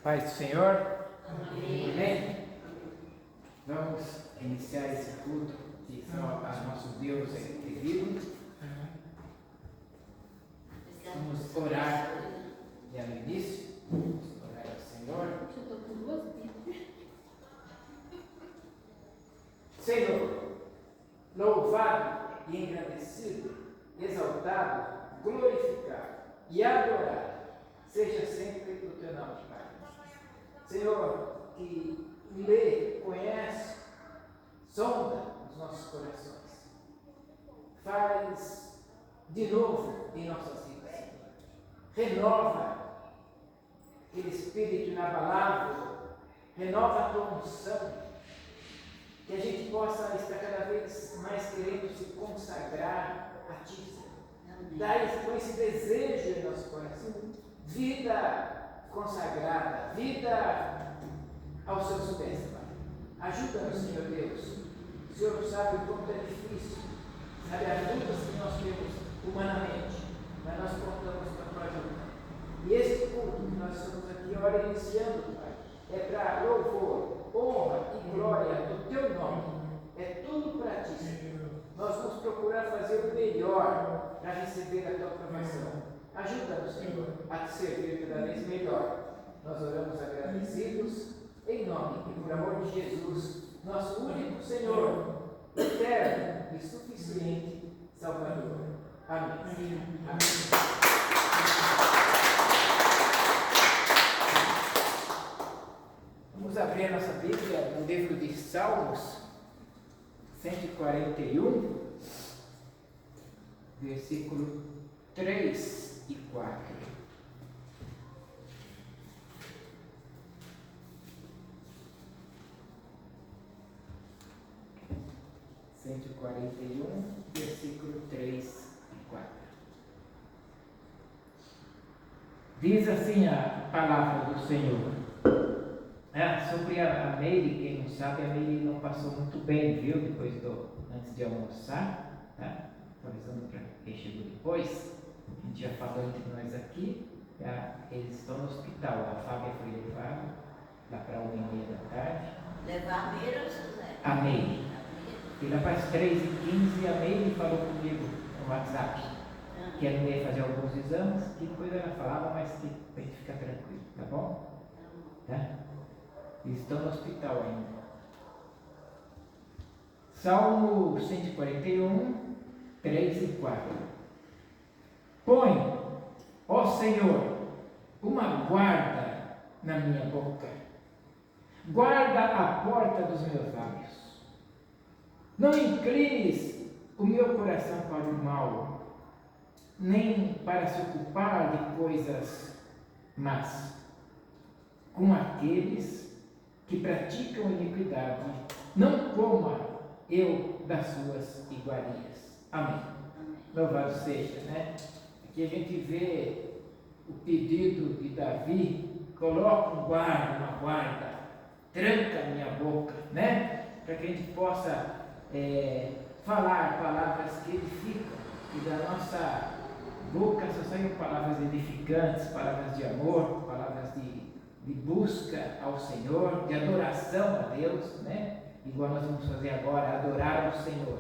Paz do Senhor. Amém. Amém. Vamos iniciar esse culto que a nosso Deus é querido. Vamos orar já no início. Vamos orar ao Senhor. Eu estou com duas Bíblias. Senhor, louvado e engrandecido, exaltado, glorificado e adorado seja sempre o teu nome, Pai. Senhor, que lê, conhece, sonda os nossos corações, faz de novo em nossas vidas, Senhor. Renova aquele espírito inabalável, renova a tua unção, que a gente possa estar cada vez mais querendo se consagrar a Ti, Senhor. Dá com esse desejo em nosso coração, vida consagrada, vida aos seus pés, Pai. Ajuda-nos, Senhor Deus. O Senhor sabe o quanto é difícil, sabe as lutas que nós temos humanamente, mas nós contamos com a tua ajuda. E esse culto que nós estamos aqui, ora iniciando, Pai, é para louvor, honra e glória do teu nome. É tudo para ti, Senhor. Nós vamos procurar fazer o melhor para receber a tua aprovação. Ajuda-nos, Senhor, a te servir cada vez melhor. Nós oramos agradecidos, em nome e por amor de Jesus, nosso único Senhor, eterno e suficiente Salvador. Amém. Amém. Vamos abrir a nossa Bíblia no livro de Salmos 141, versículo 3 e 4. Versículo 3 e 4. Diz assim a palavra do Senhor. Sobre a Meire, quem não sabe, a Meire não passou muito bem, viu? Antes de almoçar, tá? Avisando para quem chegou depois. A gente já falou entre nós aqui. Eles estão no hospital. A Fábia foi levada lá para 1h30 da tarde. Levar a Meire ou José? A Meire. E lá para as 3h15 a Meire falou comigo no WhatsApp que ela ia fazer alguns exames, que depois ela falava, mas que para a gente ficar tranquilo, tá bom? Tá? Eles estão no hospital ainda. Salmo 141, 3 e 4. Põe, ó Senhor, uma guarda na minha boca, guarda a porta dos meus lábios. Não inclines o meu coração para o mal, nem para se ocupar de coisas más, com aqueles que praticam iniquidade, não coma eu das suas iguarias. Amém. Louvado seja, né? Aqui a gente vê o pedido de Davi: coloca um guarda, uma guarda, tranca a minha boca, né? Para que a gente possa falar palavras que edificam, e da nossa boca só saiam palavras edificantes, palavras de amor, palavras de busca ao Senhor, de adoração a Deus, né? Igual nós vamos fazer agora, adorar ao Senhor.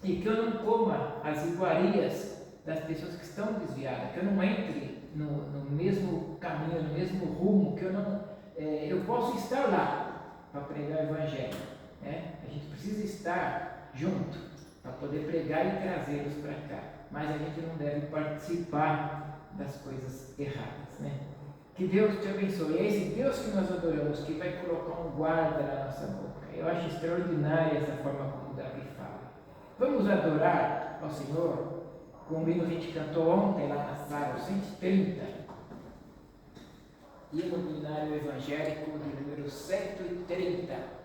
E que eu não coma as iguarias das pessoas que estão desviadas, que eu não entre no mesmo caminho, no mesmo rumo, que eu posso estar lá para pregar o Evangelho, né? A gente precisa estar junto para poder pregar e trazê-los para cá, mas a gente não deve participar das coisas erradas, né? Que Deus te abençoe. É esse Deus que nós adoramos, que vai colocar um guarda na nossa boca. Eu acho extraordinária essa forma como Davi fala. Vamos adorar ao Senhor, como o hino a gente cantou ontem lá na sala, 130. Hino binário evangélico de número 130.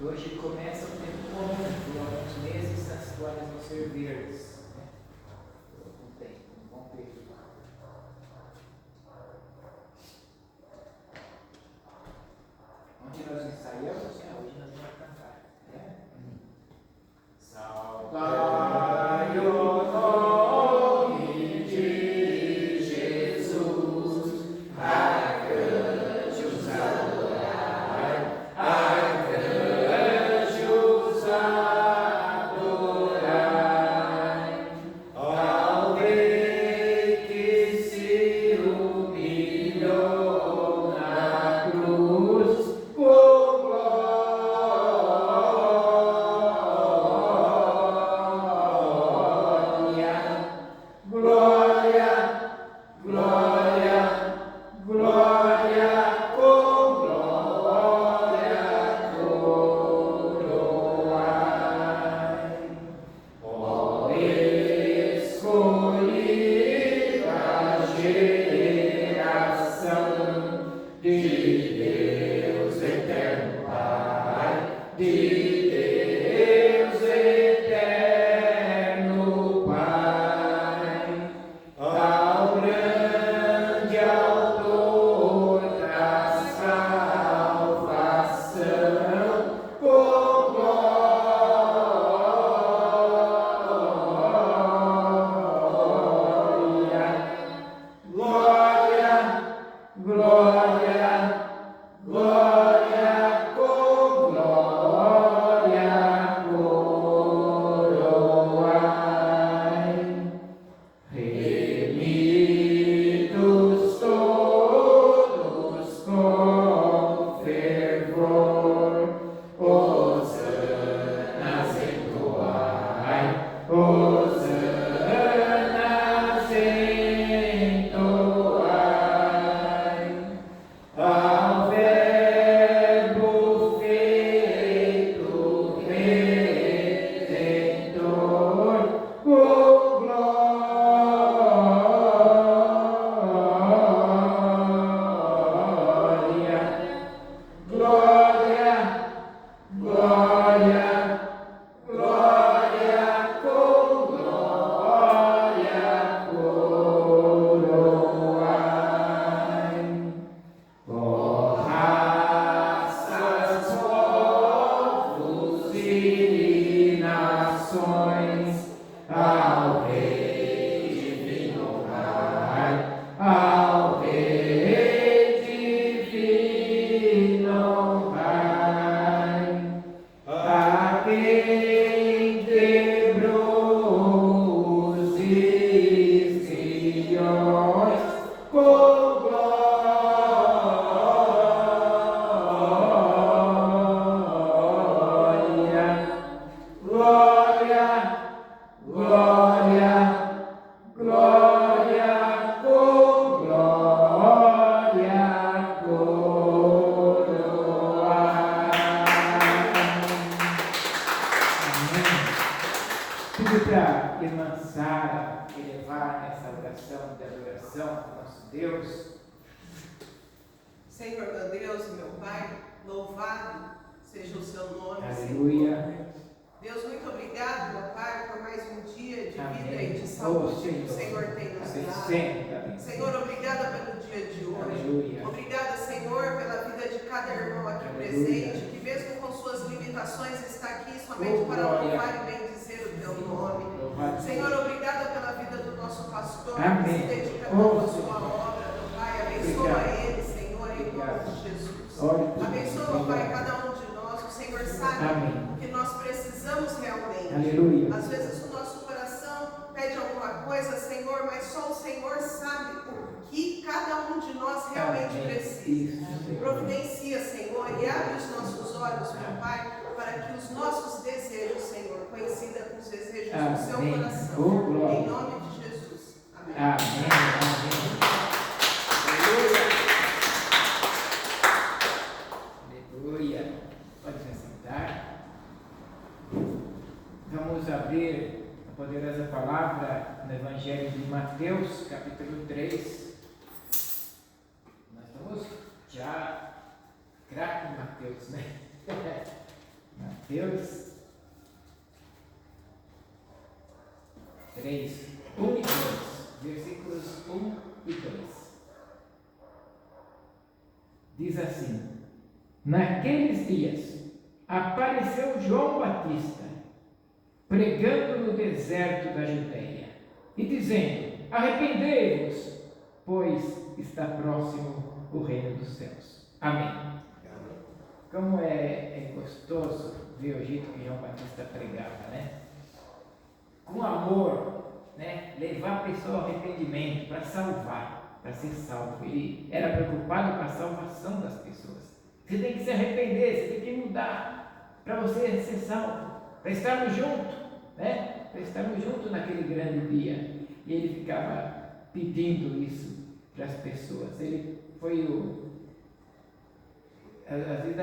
Hoje começa o tempo comum, por alguns meses as toalhas vão ser verdes. Um tempo, um bom período. Onde nós ensaiamos, hoje nós vamos cantar. Saudade. Deus eterno Pai, ao grande autor da salvação, com glória, glória, glória, com glória, coroai. Remidos todos com fervor, hosanas entoai, hosanas entoai, ao Verbo feito Redentor, com glória, glória, glória, com glória, coroai. Ó raças, povos e nações, ao Rei divino Pai, ao Rei divino Pai, a quem quebrou os isquios, com glória, glória, glória, com glória, coroai. Amém. Tudo para irmã Sara elevar essa oração de adoração ao nosso Deus. Senhor, meu Deus e meu Pai, louvado seja o seu nome, Aleluia. Senhor. Deus, muito obrigado, meu Pai, por mais um dia de Amém. vida e de Oh, saúde que Senhor. o Senhor tem nos dado. Acrescenta. Senhor, obrigada pelo dia de hoje. Aleluia. Obrigada, Senhor, pela vida de cada irmão aqui Aleluia. presente, que mesmo com suas limitações está aqui somente Oh, para glória. louvar e bendizer o teu nome. Louvado Senhor, obrigada pela vida do nosso pastor, Amém. que se dedica Oh, tanto à Senhor. sua obra, meu Pai. Abençoa Obrigado. ele, Senhor, em nome de Jesus. Olha tudo. Abençoa, Pai, Obrigado. cada um de nós. O Senhor sabe Amém. o que nós precisamos realmente. Aleluia. Às vezes o nosso coração pede alguma coisa, Senhor, mas só o Senhor sabe o que cada um de nós realmente Amém. precisa. Isso, Senhor. Providencia, Senhor, e abre os nossos olhos, meu Pai, para que os nossos desejos, Senhor, coincidam com os desejos do seu Amém. coração. Oh, glória. Em nome de Jesus. Amém. Amém. Amém. Aleluia. Aleluia. Pode se sentar. Vamos abrir a poderosa palavra no Evangelho de Mateus, capítulo 3. Nós estamos já craque em Mateus, né? Mateus 3, 1 e 2, versículos 1 e 2. Diz assim: naqueles dias apareceu João Batista, pregando no deserto da Judeia, e dizendo: arrependei-vos, pois está próximo o reino dos céus. Amém. Como é gostoso ver o jeito que João Batista pregava, né? Com amor, né? Levar a pessoa ao arrependimento, para salvar, para ser salvo. Ele era preocupado com a salvação das pessoas. Você tem que se arrepender, você tem que mudar, para você ser salvo, para estarmos juntos, né? Para estarmos juntos naquele grande dia. E ele ficava pedindo isso para as pessoas. Ele foi o... Às vezes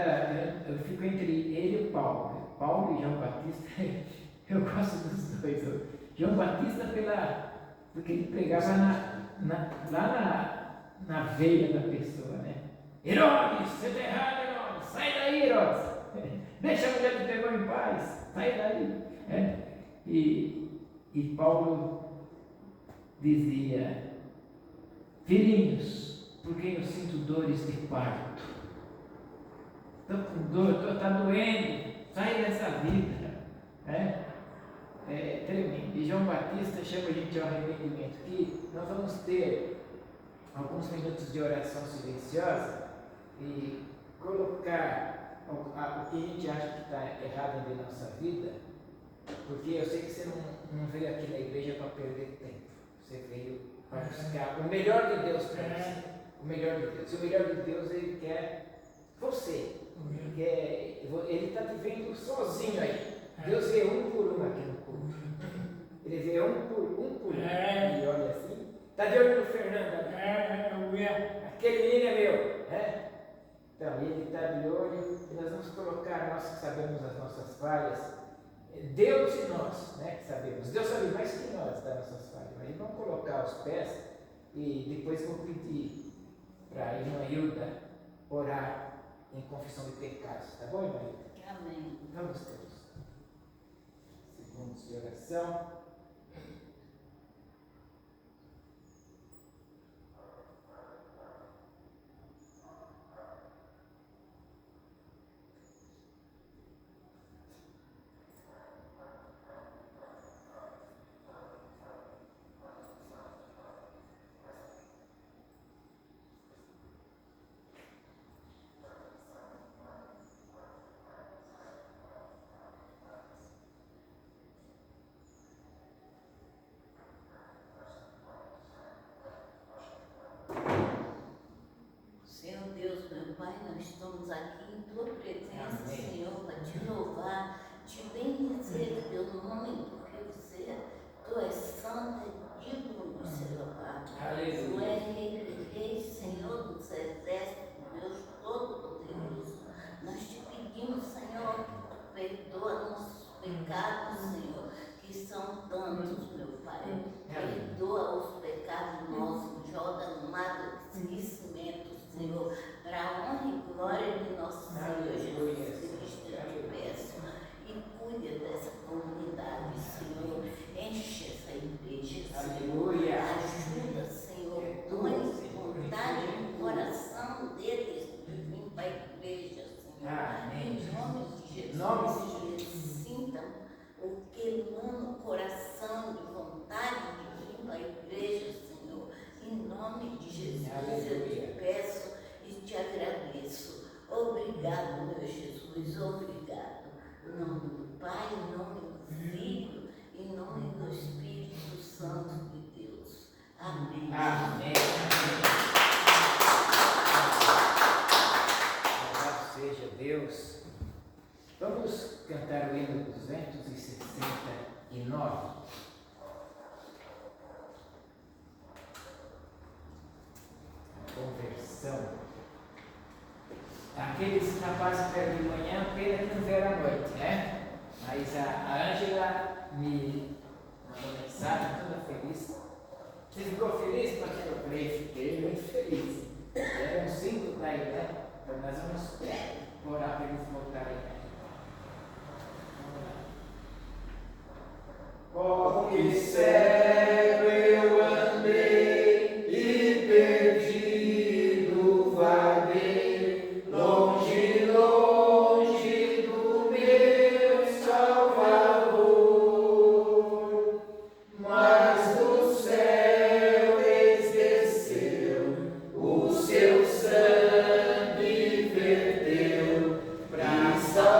eu fico entre ele e o Paulo. Paulo e João Batista, eu gosto dos dois. O João Batista porque ele pregava lá na veia da pessoa, né? Herodes, você está errado, Herodes, sai daí, Herodes. Deixa a mulher que pegou em paz, sai daí. E Paulo dizia: filhinhos, por quem eu sinto dores de parto. Estou com dor, está doendo, sai dessa vida. É tremendo. E João Batista chama a gente ao arrependimento, que nós vamos ter alguns minutos de oração silenciosa e colocar o que a gente acha que está errado em nossa vida, porque eu sei que você não veio aqui na igreja para perder tempo, você veio para buscar o melhor de Deus para você, o melhor de Deus. E o melhor de Deus, Ele quer você, Ele está te vendo sozinho aí. Deus vê um por um aqui no culto, Ele vê um por um, e olha assim, está de olho no Fernando, aquele menino é meu, Então, Ele está de olho, e nós vamos colocar, nós que sabemos as nossas falhas, Deus e nós, que sabemos, Deus sabe mais que nós das nossas falhas, mas vamos colocar os pés, e depois vou pedir para a irmã Hilda orar em confissão de pecados, tá bom, irmã Hilda? Amém. Vamos todos. Segundos de oração. Senhor Deus, meu Pai, nós estamos aqui em Tua presença, Amém. Senhor, para Te louvar, Te bendizer Teu nome, porque você, Tu és santo e digno de ser louvado. Aleluia. Tu és Rei de Reis, Senhor dos Exércitos, Deus Todo-Poderoso. Nós Te pedimos, Senhor, que Tu perdoa nossos pecados, Senhor, que são tantos, meu Pai. Perdoa os pecados nossos, joga no mar do esquecimento, Senhor, para a honra e glória de nosso Senhor Jesus Cristo, eu te peço. E cuide dessa comunidade, Senhor. Enche essa igreja, Senhor. Aleluia. Ajuda, Senhor. Põe vontade no coração deles de vir para a igreja, Senhor. Amém. Em nome de Jesus, Nome de que eles sintam o queimando o coração de vontade de vir para a igreja, Senhor. Em nome de Jesus, eu te peço e te agradeço. Obrigado, meu Jesus, obrigado. Em nome do Pai, em nome do Filho, em nome do Espírito Santo de Deus. Amém. Amém. Louvado seja Deus. Vamos cantar o hino 269. Conversão. Aqueles rapazes que vieram de manhã, pena que não vieram à noite, Mas a Ângela me mandou mensagem, toda feliz. Você ficou feliz com aquilo? Eu falei, fiquei muito feliz. Era um símbolo daí, Então nós vamos orar para eles voltarem. Vamos lá. Que cego eu andei e perdido vaguei, longe, longe do meu Salvador, mas do céu eis desceu, o seu sangue verteu pra salvar.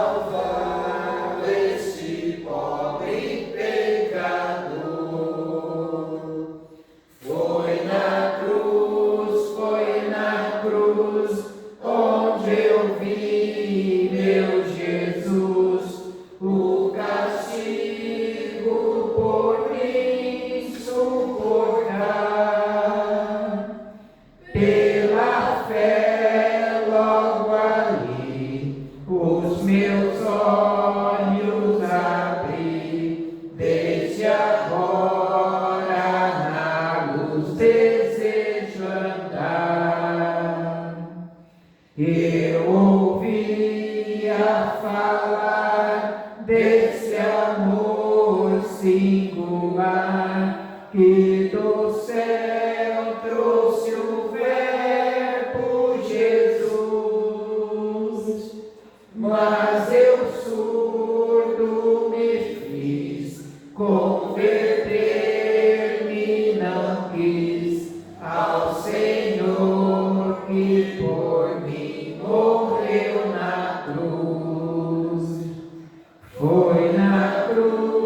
desse amor singular que do céu trouxe o Verbo Jesus. Mas eu surdo me fiz, converter-me não quis ao Senhor que por mim morreu na cruz. Foi na cruz,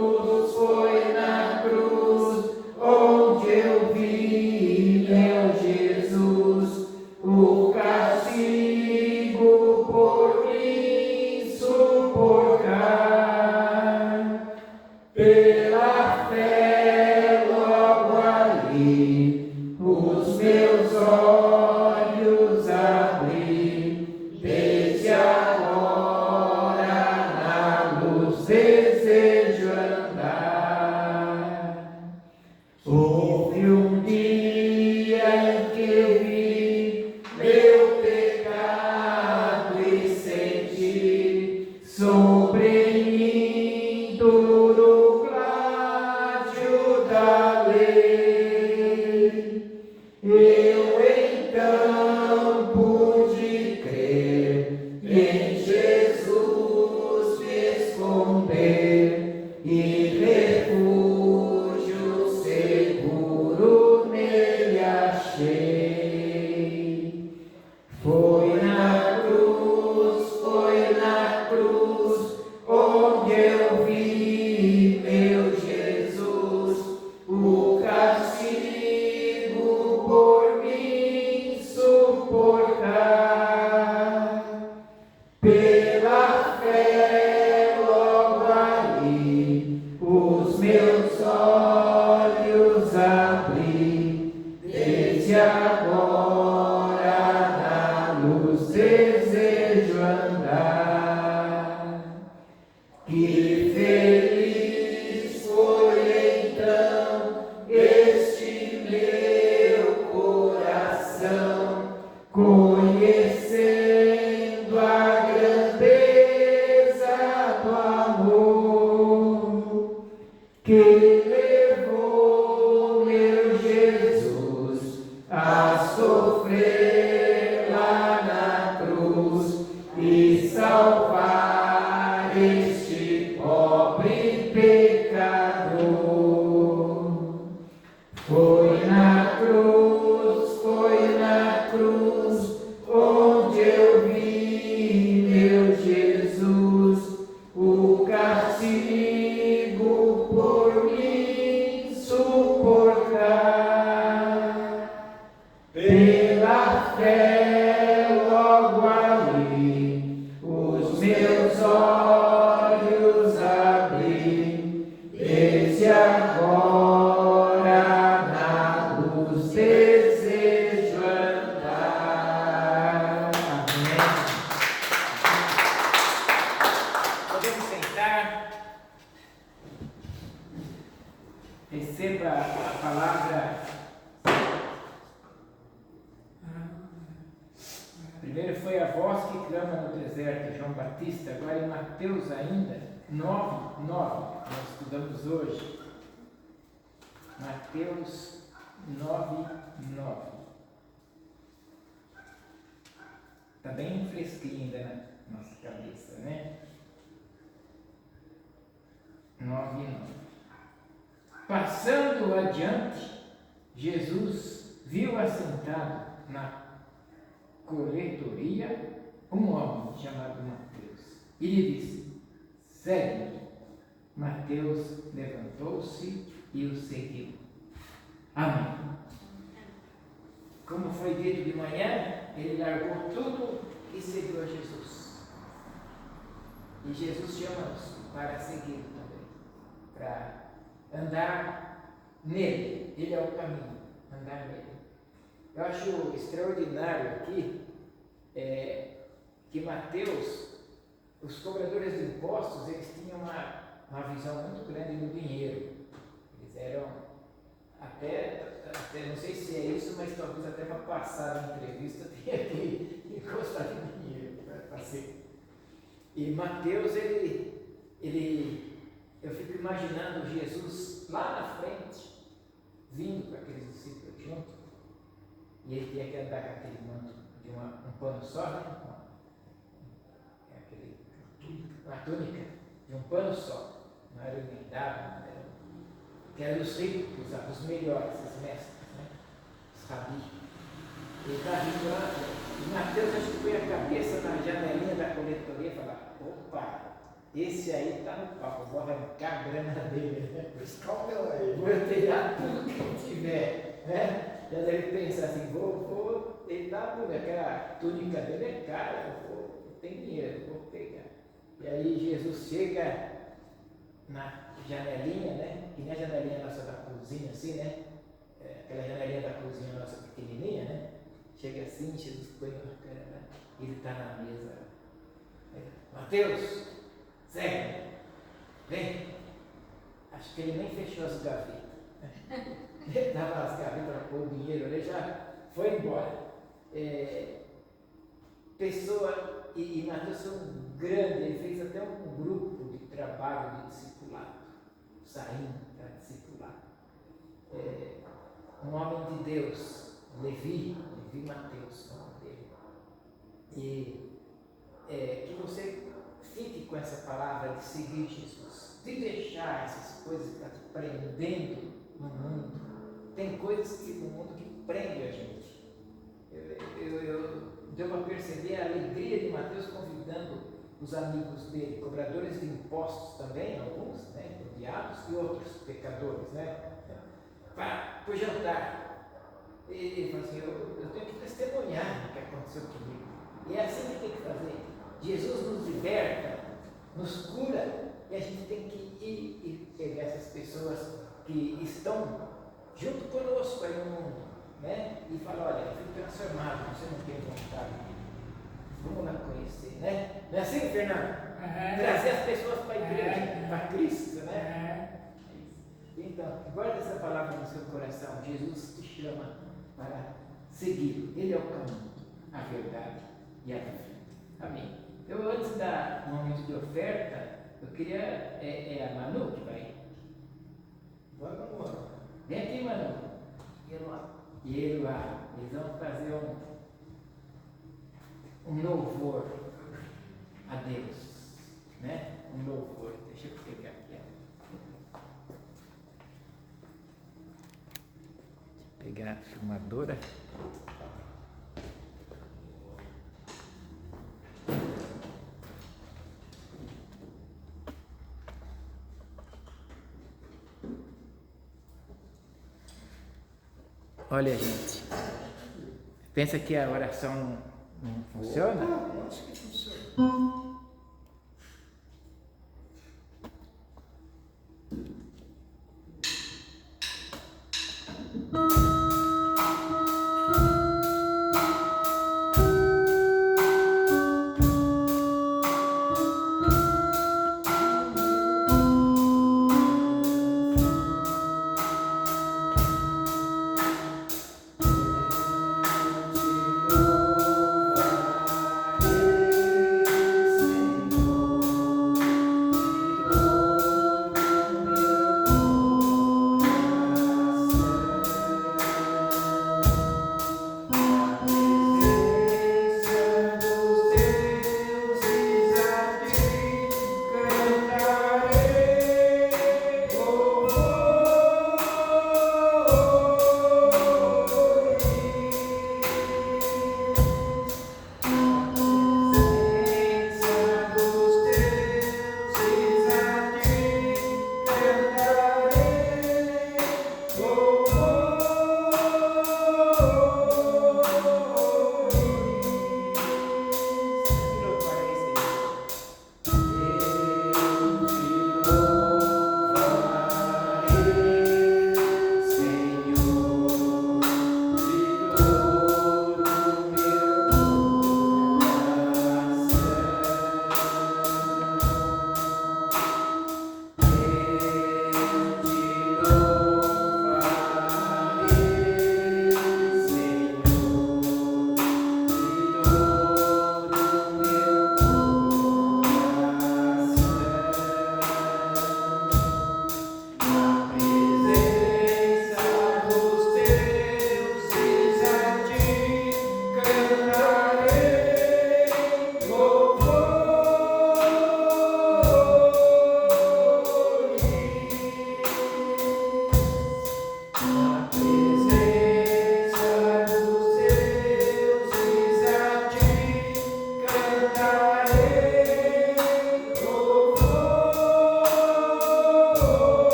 onde eu vi, meu Jesus, o castigo por mim suportar. Pela fé logo ali, os meus olhos abri, desde agora na luz desejo andar. Houve um dia em que vi meu pecado e senti sobre mim duro gládio da lei. Eu então pude crer em Jesus, me esconder e refúgio seguro nele achei. Foi na cruz, onde eu vi, meu Jesus, o castigo por mim suportar. Pela fé logo ali, os meus olhos abri, desde agora na luz desejo andar. Que feliz foi então este meu coração, conhecendo a grandeza do amor que levou meu Jesus a sofrer lá na cruz e salvar este pobre pecador. Foi na cruz, onde eu vi, meu Jesus, o castigo por mim suportar. Pela fé logo ali, os meus olhos abri, desde agora na luz desejo andar. Amém. Podemos sentar. Receba a palavra. Primeiro foi a voz que clama no deserto, João Batista. Agora em Mateus ainda, 9, nós estudamos hoje. Mateus 9. Está bem fresquinho ainda na nossa cabeça, né? 9. Passando adiante, Jesus viu assentado na coletoria um homem chamado Mateus e lhe disse: segue-me. Mateus levantou-se e o seguiu. Amém. Como foi dito de manhã, ele largou tudo e seguiu a Jesus. E Jesus chama-nos para seguir também, para andar nele. Ele é o caminho, andar nele. Eu acho extraordinário aqui que Mateus, os cobradores de impostos, eles tinham uma visão muito grande do dinheiro. Eles eram até não sei se é isso, mas talvez até para passar a entrevista tenha que gostar de dinheiro para ser. E Mateus, ele eu fico imaginando Jesus lá na frente, vindo com aqueles discípulos junto, e ele tinha que andar com aquele manto de um pano só, né? Uma túnica de um pano só, não era unidade, que era os ricos, os melhores, os mestres, né? Os rabis. Ele está vindo lá, e Mateus acho que põe a cabeça na janelinha da coletoria e fala: opa, esse aí está no palco, vou arrancar a grana dele, né? Vou tirar tudo que tiver, né? Já deve pensar assim: vou, ele dá aquela túnica dele é cara, eu tenho dinheiro, vou pegar. E aí Jesus chega na janelinha, né? Que nem a janelinha nossa da cozinha, assim, né? Aquela janelinha da cozinha nossa pequenininha, né? Chega assim, Jesus põe na cara, né? E ele está na mesa. Mateus, segue, vem. Acho que ele nem fechou as gavetas. Ele dava as gavetas para pôr o dinheiro, ele já foi embora. Pessoa, e Mateus foi um grande, ele fez até um grupo de trabalho de discipulado, saindo para discipular. Um homem de Deus, Levi Mateus, o nome dele. E que você fique com essa palavra de seguir Jesus, de deixar essas coisas que estão te prendendo no mundo. Tem coisas no mundo que prendem a gente. Deu para perceber a alegria de Mateus convidando os amigos dele, cobradores de impostos também, alguns, né, odiados, e outros pecadores, né, para o jantar. Ele falou assim: eu tenho que testemunhar o que aconteceu comigo. E é assim que tem que fazer. Jesus nos liberta, nos cura, e a gente tem que ir e pegar essas pessoas que estão junto conosco aí no mundo, né? E falar: olha, eu fui transformado, você não tem vontade. Vamos lá conhecer, né? Não é assim, Fernando? Trazer as pessoas para a igreja, para Cristo, né? Então, guarda essa palavra no seu coração. Jesus te chama para seguir. Ele é o caminho, a verdade e a vida. Amém. Eu, antes da momento de oferta, eu queria. A Manu que vai. Vem aqui, Manu. E Eloá. Eles vão fazer um louvor a Deus, né? Um louvor. Deixa eu pegar aqui. Pegar a filmadora. Olha, gente, pensa que a oração não funciona? Acho que funciona. Louvarei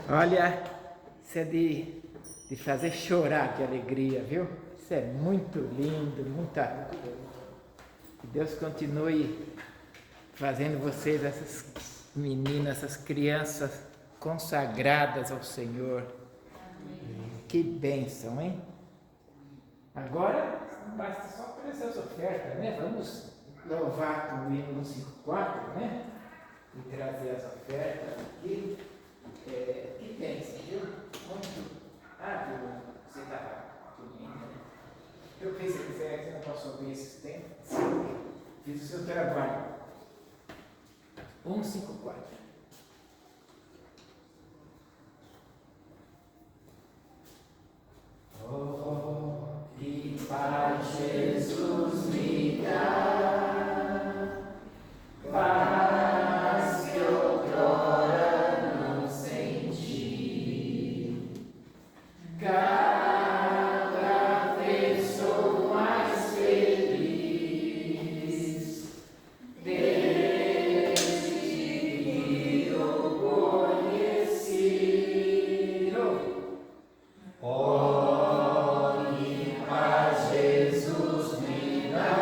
Olha, isso é de fazer chorar de alegria, viu? Isso é muito lindo, muita. Que Deus continue fazendo vocês, essas meninas, essas crianças consagradas ao Senhor. Que bênção, hein? Agora, basta só oferecer as ofertas, né? Vamos louvar com o hino 154, né? E trazer as ofertas aqui. Que bênção, viu? Muito. Viu? Você estava dormindo, né? Eu pensei que você não passou bem esses tempos. Fiz o seu trabalho. 154. Oh, que paz Jesus me dá, paz que outrora não senti. Cada vez sou mais feliz, desde que eu conheci. Oh, que paz Jesus me dá,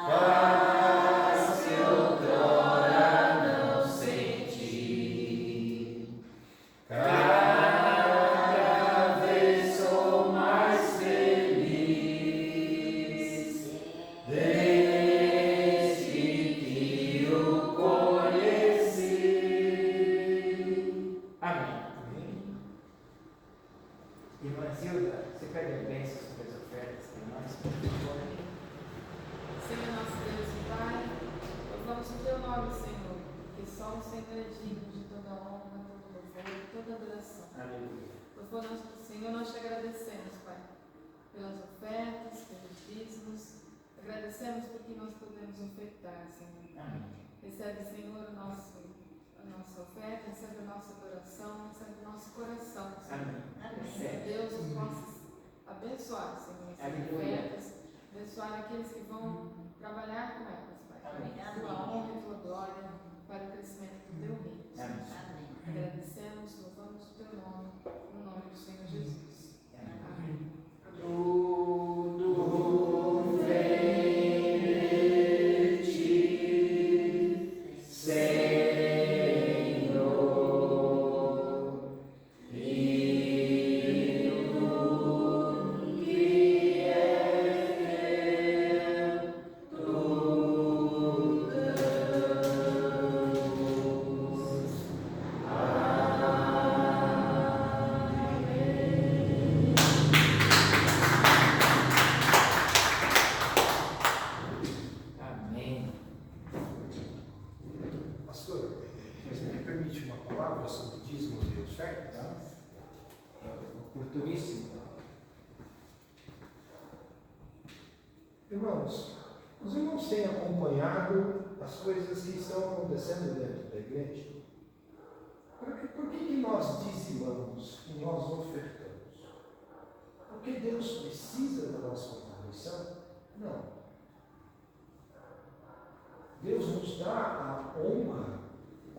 paz que outrora não senti. Cada vez sou mais feliz, desde que o conheci. Amém. Irmã Zilda, você pede bênção sobre as ofertas para nós, por favor? Senhor nosso Deus e Pai, louvamos o Teu nome, Senhor, que só o Senhor é digno de toda honra, todo louvor, toda adoração. Aleluia. Senhor, nós te agradecemos, Pai, pelas ofertas, pelos dízimos. Agradecemos porque nós podemos ofertar, Senhor. Amém. Recebe, Senhor, a nossa oferta, recebe a nossa adoração, recebe o nosso coração, Senhor. Amém. Recebe, Deus, os nossos abençoar, Senhor, essas Aleluia. ofertas, abençoar aqueles que vão trabalhar com elas, Pai. Amém. Tua honra e tua glória para o crescimento do teu reino. Amém. Agradecemos, louvamos o teu nome, no nome do Senhor Jesus. Amém. Tudo vem de ti, Senhor, e tudo que é teu, tu damos. Amém. Pastor, você me permite uma palavra sobre dízimo e oferta? Oportuníssimo. Irmãos, os irmãos têm acompanhado as coisas que estão acontecendo dentro da igreja? Por que nós dizimamos e nós ofertamos? Porque Deus precisa da nossa contribuição? Não. Deus nos dá a honra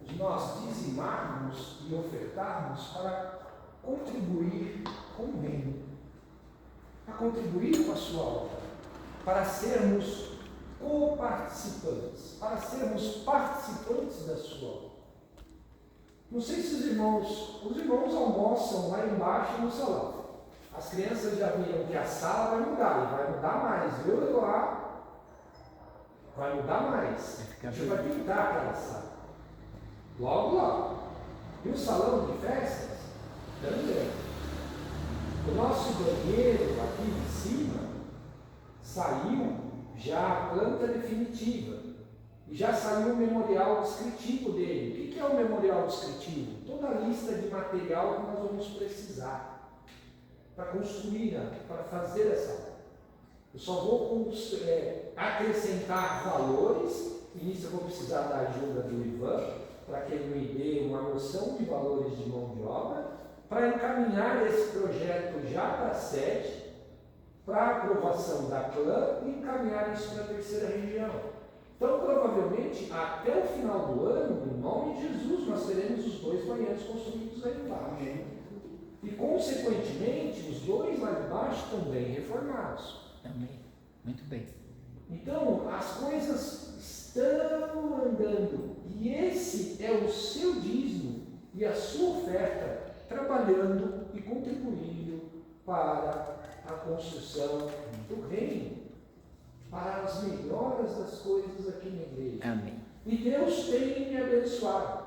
de nós dizimarmos e ofertarmos para contribuir com o reino, para contribuir com a sua obra, para sermos coparticipantes, para sermos participantes da sua obra. Não sei se os irmãos almoçam lá embaixo no salão. As crianças já viram que a sala vai mudar, e vai mudar mais, viu, Eduardo? Vai mudar mais. A gente vai pintar aquela sala. Logo, logo. E o salão de festas? Também. O nosso banheiro aqui em cima saiu já a planta definitiva. E já saiu o memorial descritivo dele. O que é o memorial descritivo? Toda a lista de material que nós vamos precisar para construir, para fazer essa obra. Eu só vou acrescentar valores, e nisso eu vou precisar da ajuda do Ivan, para que ele me dê uma noção de valores de mão de obra, para encaminhar esse projeto já para a sede, para a aprovação da CLAM e encaminhar isso para a terceira região. Então, provavelmente, até o final do ano, em nome de Jesus, nós teremos os 2 banheiros construídos aí embaixo. E, consequentemente, os 2 lá embaixo também reformados. Amém. Muito bem. Então, as coisas estão andando. E esse é o seu dízimo e a sua oferta, trabalhando e contribuindo para a construção do reino, para as melhoras das coisas aqui na igreja. Amém. E Deus tem me abençoado.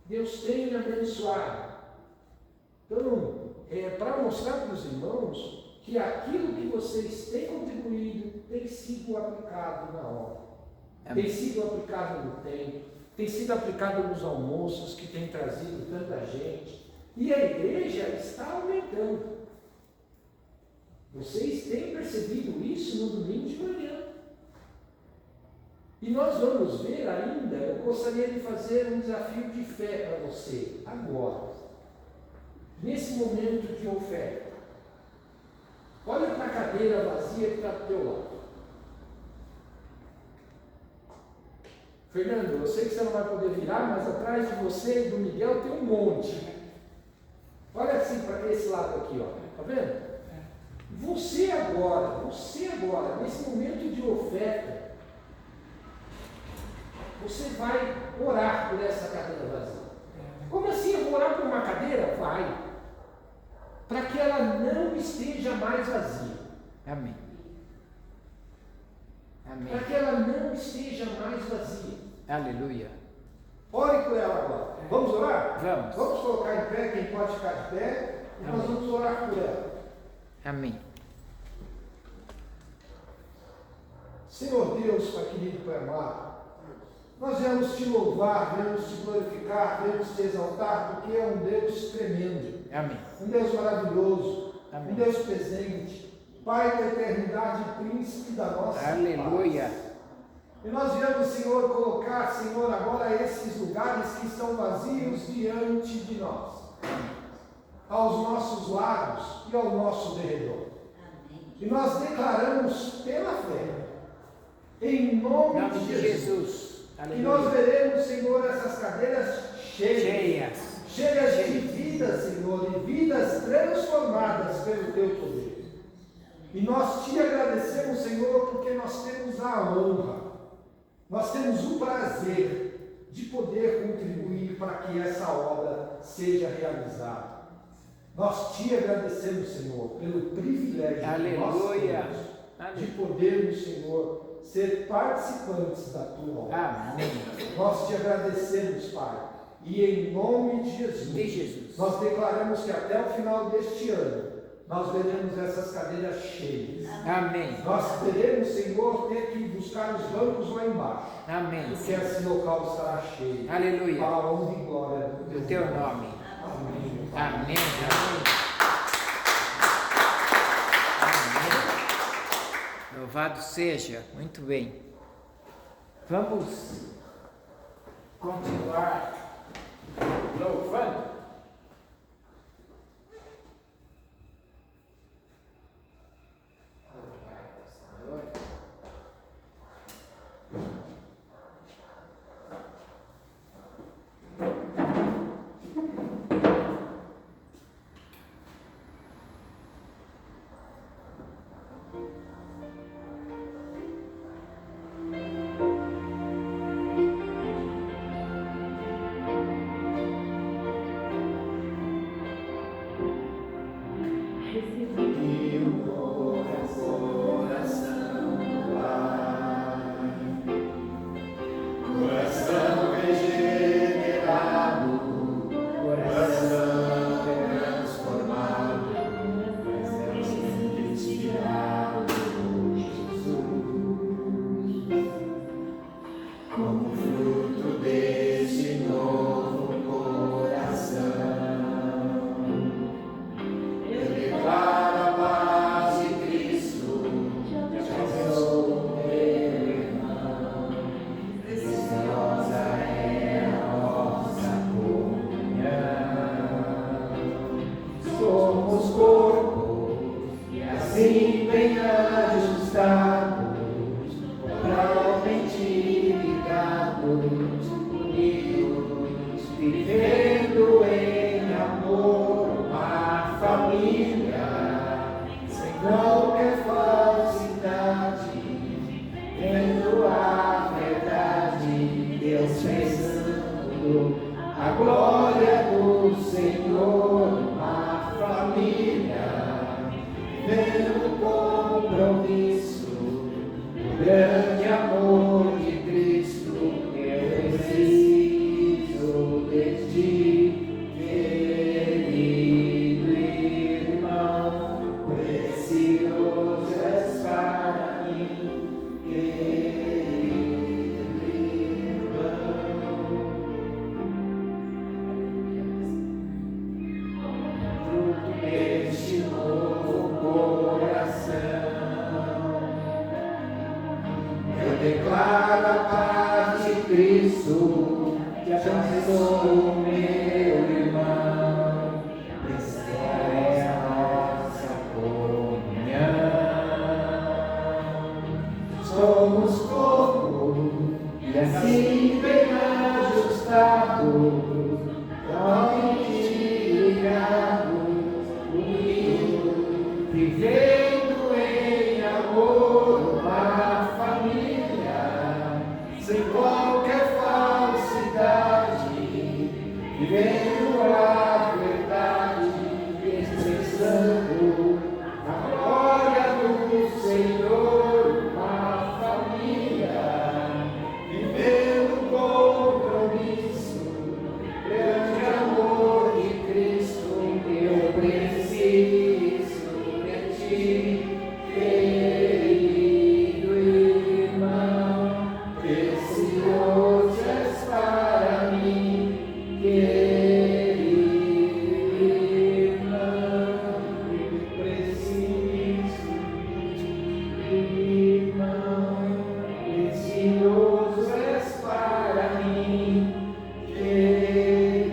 Deus tem me abençoado. Então, para mostrar para os irmãos que aquilo que vocês têm contribuído tem sido aplicado na obra. Amém. Tem sido aplicado no templo, tem sido aplicado nos almoços que tem trazido tanta gente. E a igreja está aumentando. Vocês têm percebido isso no domingo de manhã. E nós vamos ver ainda, eu gostaria de fazer um desafio de fé para você, agora. Nesse momento de oferta. Olha para a cadeira vazia que está do teu lado. Fernando, eu sei que você não vai poder virar, mas atrás de você e do Miguel tem um monte. Olha assim para esse lado aqui, ó. Tá vendo? Você agora, nesse momento de oferta, você vai orar por essa cadeira vazia. Como assim eu vou orar por uma cadeira? Vai. Para que ela não esteja mais vazia. Amém. Amém. Para que ela não esteja mais vazia. Aleluia. Ore por ela agora. Vamos orar? Vamos. Vamos colocar em pé, quem pode ficar de pé, e nós vamos orar por ela. Amém. Senhor Deus, Pai querido, Pai amado, nós viemos te louvar, viemos te glorificar, viemos te exaltar, porque é um Deus tremendo, Amém. um Deus maravilhoso, Amém. um Deus presente, Pai da eternidade, príncipe da nossa Aleluia. paz. E nós viemos, Senhor, colocar, Senhor, agora esses lugares que estão vazios diante de nós, aos nossos lados e ao nosso derredor. Amém. E nós declaramos pela fé, em nome de Jesus, que nós veremos, Senhor, essas cadeiras cheias de vida, Senhor, e vidas transformadas pelo Teu poder. E nós te agradecemos, Senhor, porque nós temos a honra, nós temos o prazer de poder contribuir para que essa obra seja realizada. Nós te agradecemos, Senhor, pelo privilégio que nós temos de podermos, Senhor, ser participantes da tua obra. Amém. Nós te agradecemos, Pai, e em nome de Jesus, nós declaramos que até o final deste ano, nós veremos essas cadeiras cheias. Amém. Nós teremos, Senhor, ter que buscar os bancos lá embaixo, Amém. porque esse local estará cheio. Aleluia. Para a honra e glória Do teu nome. Amém. Amém. Louvado seja. Muito bem. Vamos continuar louvando. Somos corpo, e assim bem ajustado, unidos, vivendo em amor, uma família, sem qualquer falsidade, vendo a verdade, Deus pensando a glória do Senhor, uma família, vendo o compromisso, o grande amor de Cristo. Eu preciso de ti, querido irmão, precioso és para mim, querido irmão. Fruto deste novo coração, eu declaro a paz de Cristo, que abençoa o meu irmão. Esta é a nossa comunhão. Somos corpo e assim bem ajustados, totalmente ligados, unidos, vivendo em amor, uma família, sem qualquer falsidade, vivendo a verdade, expressando a glória do Senhor, uma família, vivendo o compromisso, grande amor de Cristo. Eu preciso de ti, querido irmão, precioso és para mim, querido irmão, preciso de ti, irmão, precioso és para mim, querido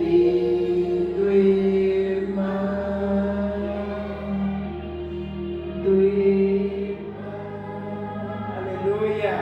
irmão, do irmão. Aleluia.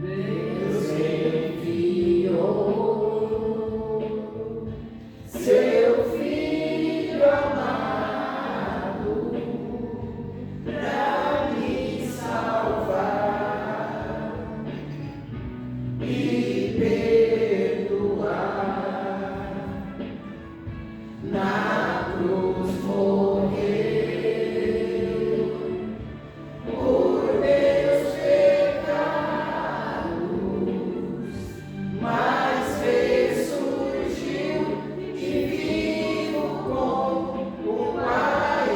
Deus enviou seu Filho amado para me salvar e perdoar. Na cruz morreu por meus pecados, mas ressurgiu e vivo com o Pai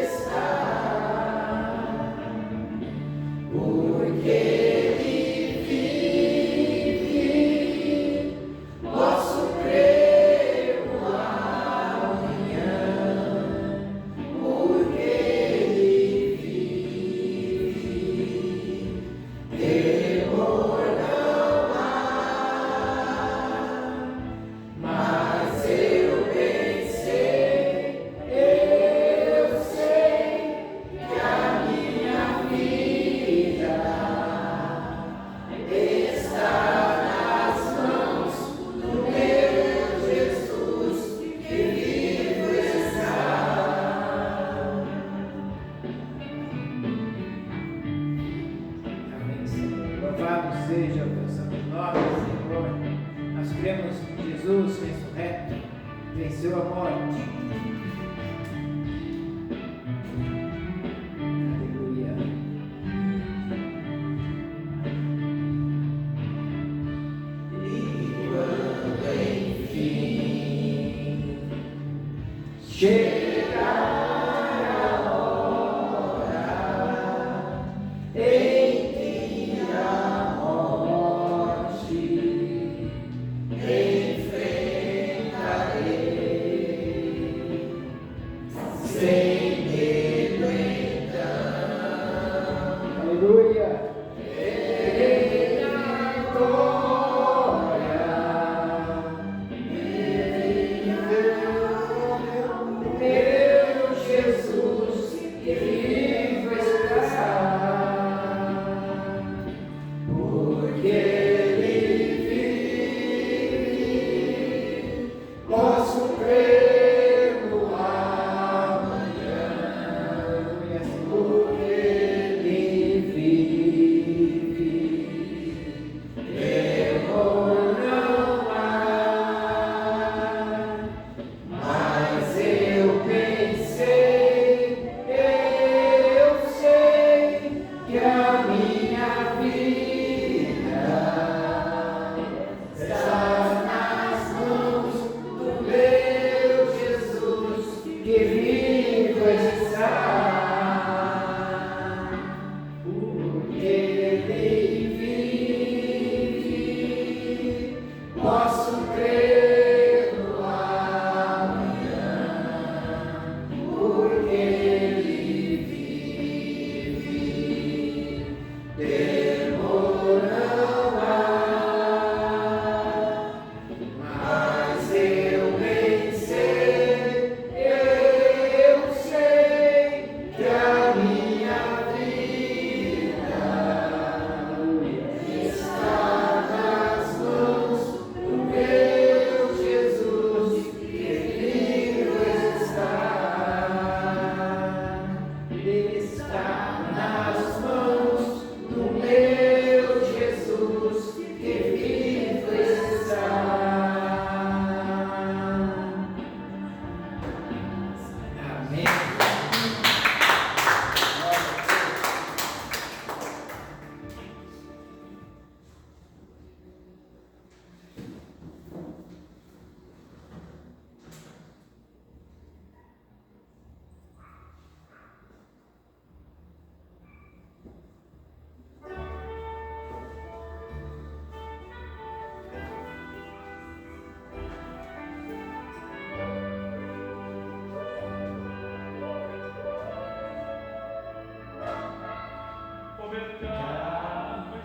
está, porque Ele vive, posso crer no amanhã, porque Ele vive. Temor não há, mas eu bem sei, eu sei que a minha vida está nas mãos do meu Jesus, que vivo está. Amém, Senhor. Louvado seja o teu santo nome, Senhor. Nós cremos que Jesus ressurreto venceu a morte. Aleluia. E quando enfim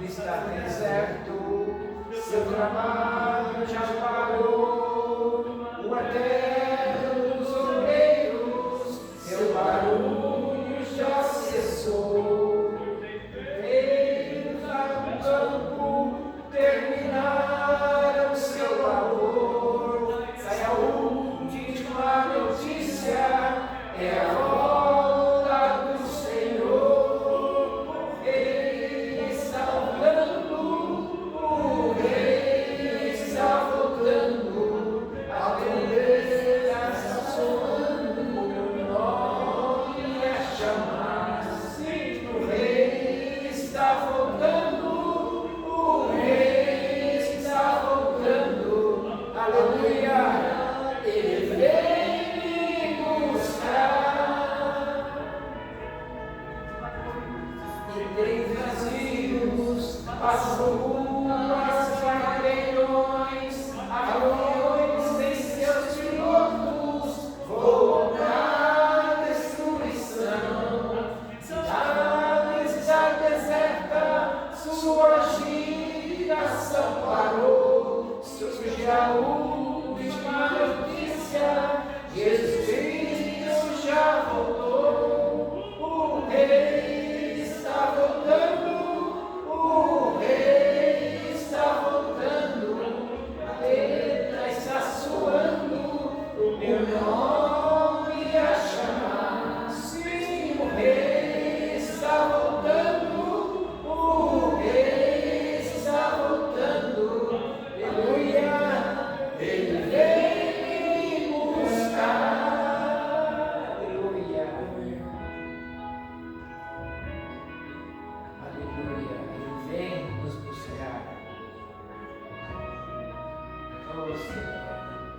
Está deserto, seu trabalho já parou, o eterno dos obreiros, seu barulho já cessou. Eles lá no campo terminaram seu labor, sai a última notícia, é a volta do Senhor.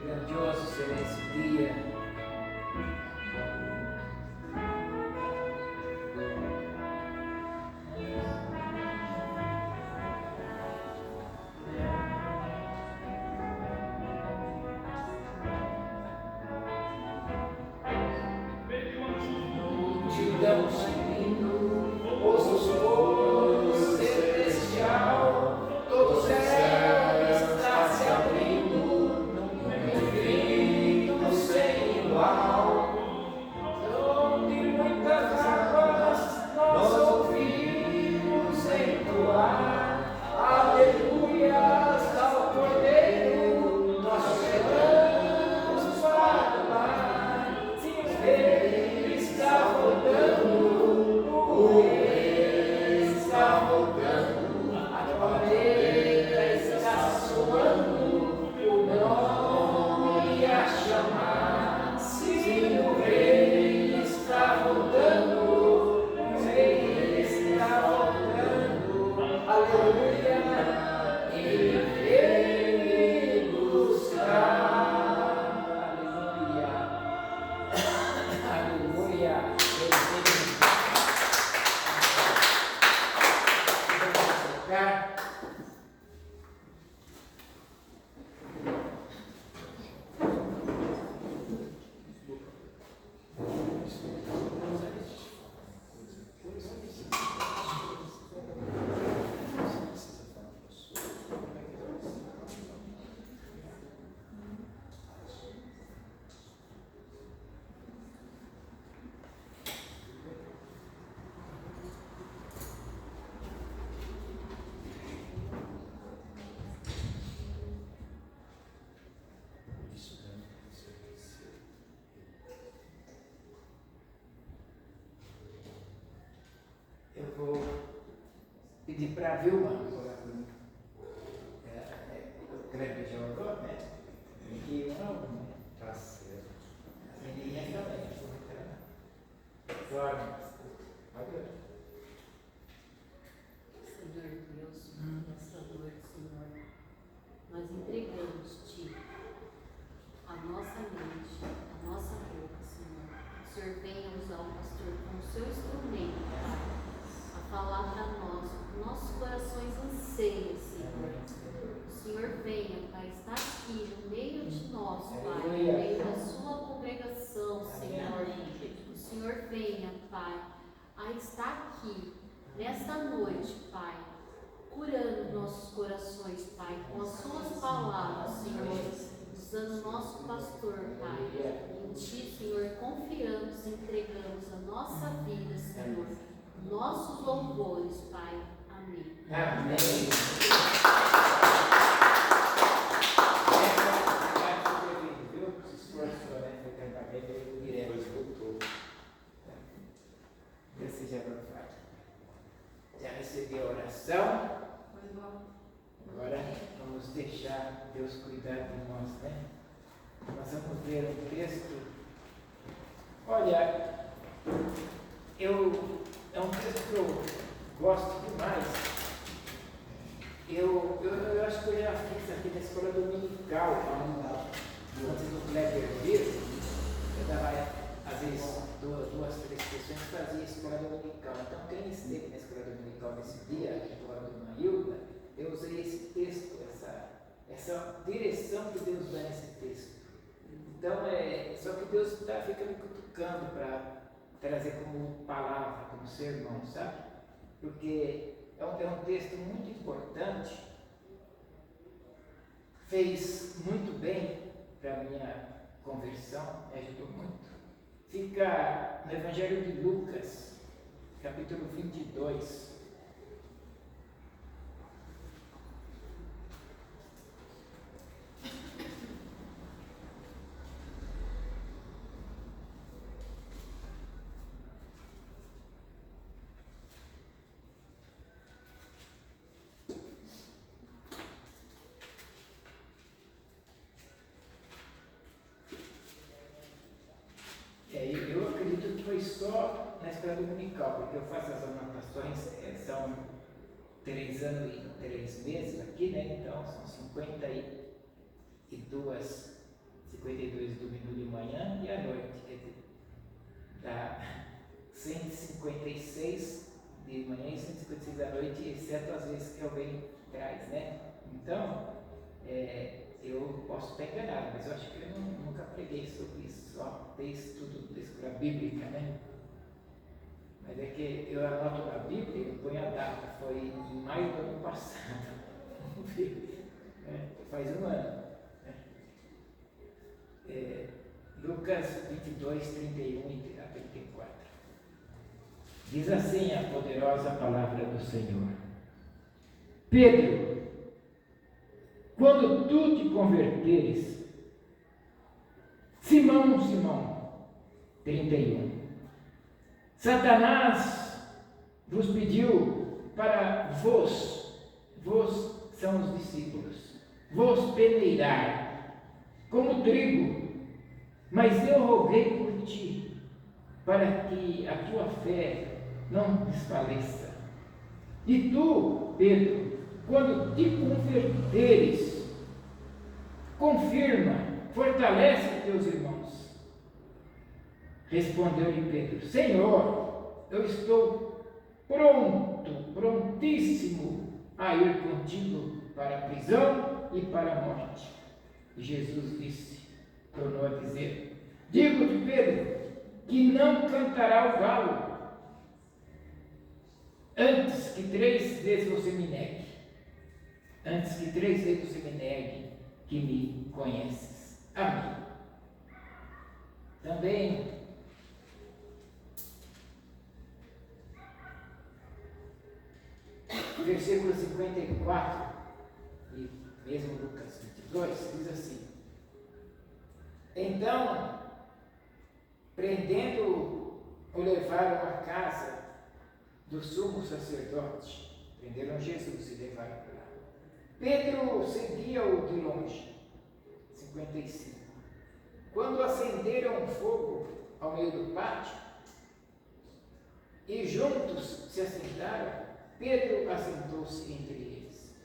Grandioso ser esse dia multidão subindo, ouço o coro celestial, todo o céu está se abrindo, num grito sem igual. Som de muitas águas nós ouvimos entoar, aleluias ao Cordeiro, nós chegamos para lá. Sim, o Rei está voltando, o Rei está voltando, a trombeta está soando, o nome a chamar. Sim, o Rei está voltando, o Rei está voltando, aleluia, ele veio me buscar, aleluia, aleluia, ele veio me buscar. Eu vou pedir para a Vilma orar por mim. O Kleber já orou, né? E não, tá certo. As menininhas também. Dorme. Pode orar. Senhor Deus, pensador, Senhor, nós entregamos-te a nossa mente, a nossa boca, Senhor. O Senhor venha usar o pastor como seu instrumento, Pai, a falar para nós, nossos corações anseiam, Senhor. O Senhor venha, Pai, está aqui no meio de nós, Pai, no meio da sua congregação, Senhor. O Senhor venha, Pai, a estar aqui nesta noite, Pai, curando nossos corações, Pai, com as suas palavras, Senhor, usando o nosso pastor, Pai. Em Ti, Senhor, confiamos e entregamos a nossa vida, Senhor, nossos louvores, Pai. Amém. Amém. Deus seja louvado. Já recebeu a oração? Agora vamos deixar Deus cuidar de nós, né? Nós vamos ver um texto. Olha, é um texto que eu gosto demais. Eu acho que eu já fiz aqui na escola dominical, antes do Kleber vir, eu dava, às vezes, duas, três sessões, fazia escola dominical. Então, quem esteve na escola dominical nesse dia, do lado de Mailda, eu usei esse texto, essa direção que Deus dá nesse texto. Então, só que Deus fica me cutucando para trazer como palavra, como sermão, sabe? Porque é um texto muito importante, fez muito bem para a minha conversão, me ajudou muito. Fica no Evangelho de Lucas, capítulo 22. Eu acredito que foi só na escola dominical, porque eu faço as anotações, são 3 anos e 3 meses aqui, né? Então são 52 domingo de manhã e à noite, quer dizer, dá 156 de manhã e 156 da noite, exceto as vezes que alguém traz, né? Então, eu posso estar enganado, mas eu acho que eu nunca preguei sobre isso, só dei estudo da escola bíblica, né? Mas é que eu anoto na Bíblia e ponho a data, foi em maio do ano passado. Faz um ano. Lucas 22, 31 a 34. Diz assim a poderosa palavra do Senhor: Pedro, quando tu te converteres, Simão, Simão, 31, Satanás vos pediu para vos são os discípulos, vos peneirar como trigo, mas eu roguei por ti, para que a tua fé não desfaleça. E tu, Pedro, quando te converteres, confirma, fortalece teus irmãos. Respondeu-lhe Pedro: Senhor, eu estou prontíssimo a ir contigo para a prisão e para a morte. E Jesus tornou a dizer: digo-te, Pedro, que não cantará o galo antes que 3 vezes você me negue. Antes que 3 vezes você me negue que me conheces. Amém. Também versículo 54, e mesmo Lucas 22, diz assim: então, prendendo, o levaram à casa do sumo sacerdote. Prenderam Jesus e levaram para lá. Pedro seguia-o de longe. 55. Quando acenderam fogo ao meio do pátio e juntos se assentaram, Pedro assentou-se entre eles.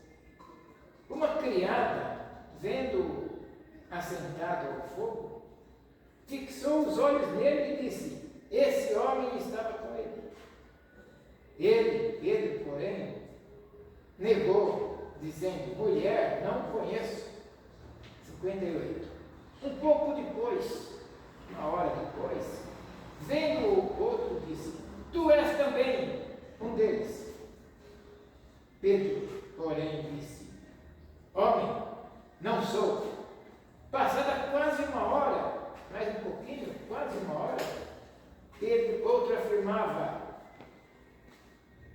Uma criada, vendo assentado ao fogo, fixou os olhos nele e disse: esse homem estava com ele. Ele, Pedro, porém, negou, dizendo: mulher, não o conheço. 58. Um pouco depois, uma hora depois, vendo o outro, disse: tu és também um deles. Pedro, porém, disse: homem, não sou. Passada quase uma hora, mais um pouquinho, quase uma hora, Pedro, outro afirmava: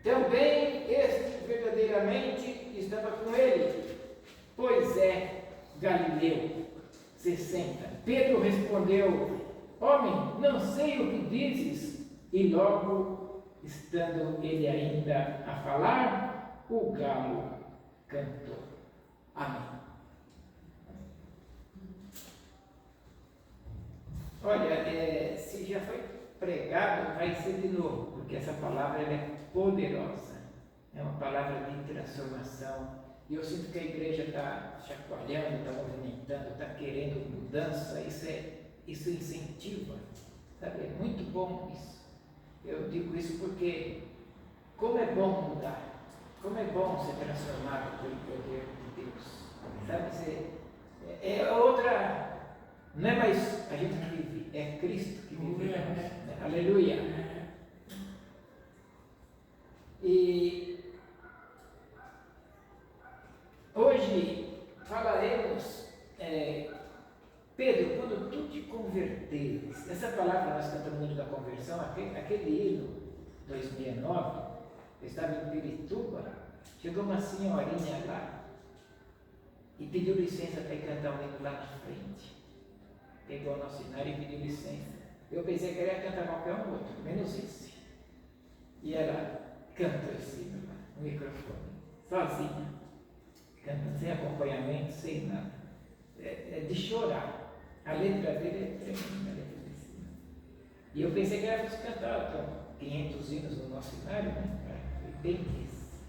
também este verdadeiramente estava com ele, pois é Galileu. 60. Pedro respondeu: homem, não sei o que dizes. E logo, estando ele ainda a falar, o galo cantou. Amém. Olha, se já foi pregado, vai ser de novo, porque essa palavra ela é poderosa. É uma palavra de transformação. E eu sinto que a igreja está chacoalhando, está movimentando, está querendo mudança. Isso incentiva. Sabe? É muito bom isso. Eu digo isso porque como é bom mudar, como é bom ser transformado pelo poder de Deus. Sabe? É outra. Não é mais a gente que vive, é Cristo que vive. Aleluia. E hoje falaremos, Pedro, quando tu te converteres. Essa palavra nós cantamos muito da conversão, aquele hino 2009, eu estava em Pirituba, chegou uma senhorinha lá e pediu licença para ir cantar um hino lá na frente. Pegou o nosso cenário e pediu licença. Eu pensei que ela ia cantar qualquer um outro, menos esse. E ela cantou esse hino lá, no microfone, sozinha, cantando sem acompanhamento, sem nada. É de chorar. A letra dele é tremenda, a letra desse hino. E eu pensei que ela fosse cantar 500 hinos no nosso cenário, né? Foi bem esse.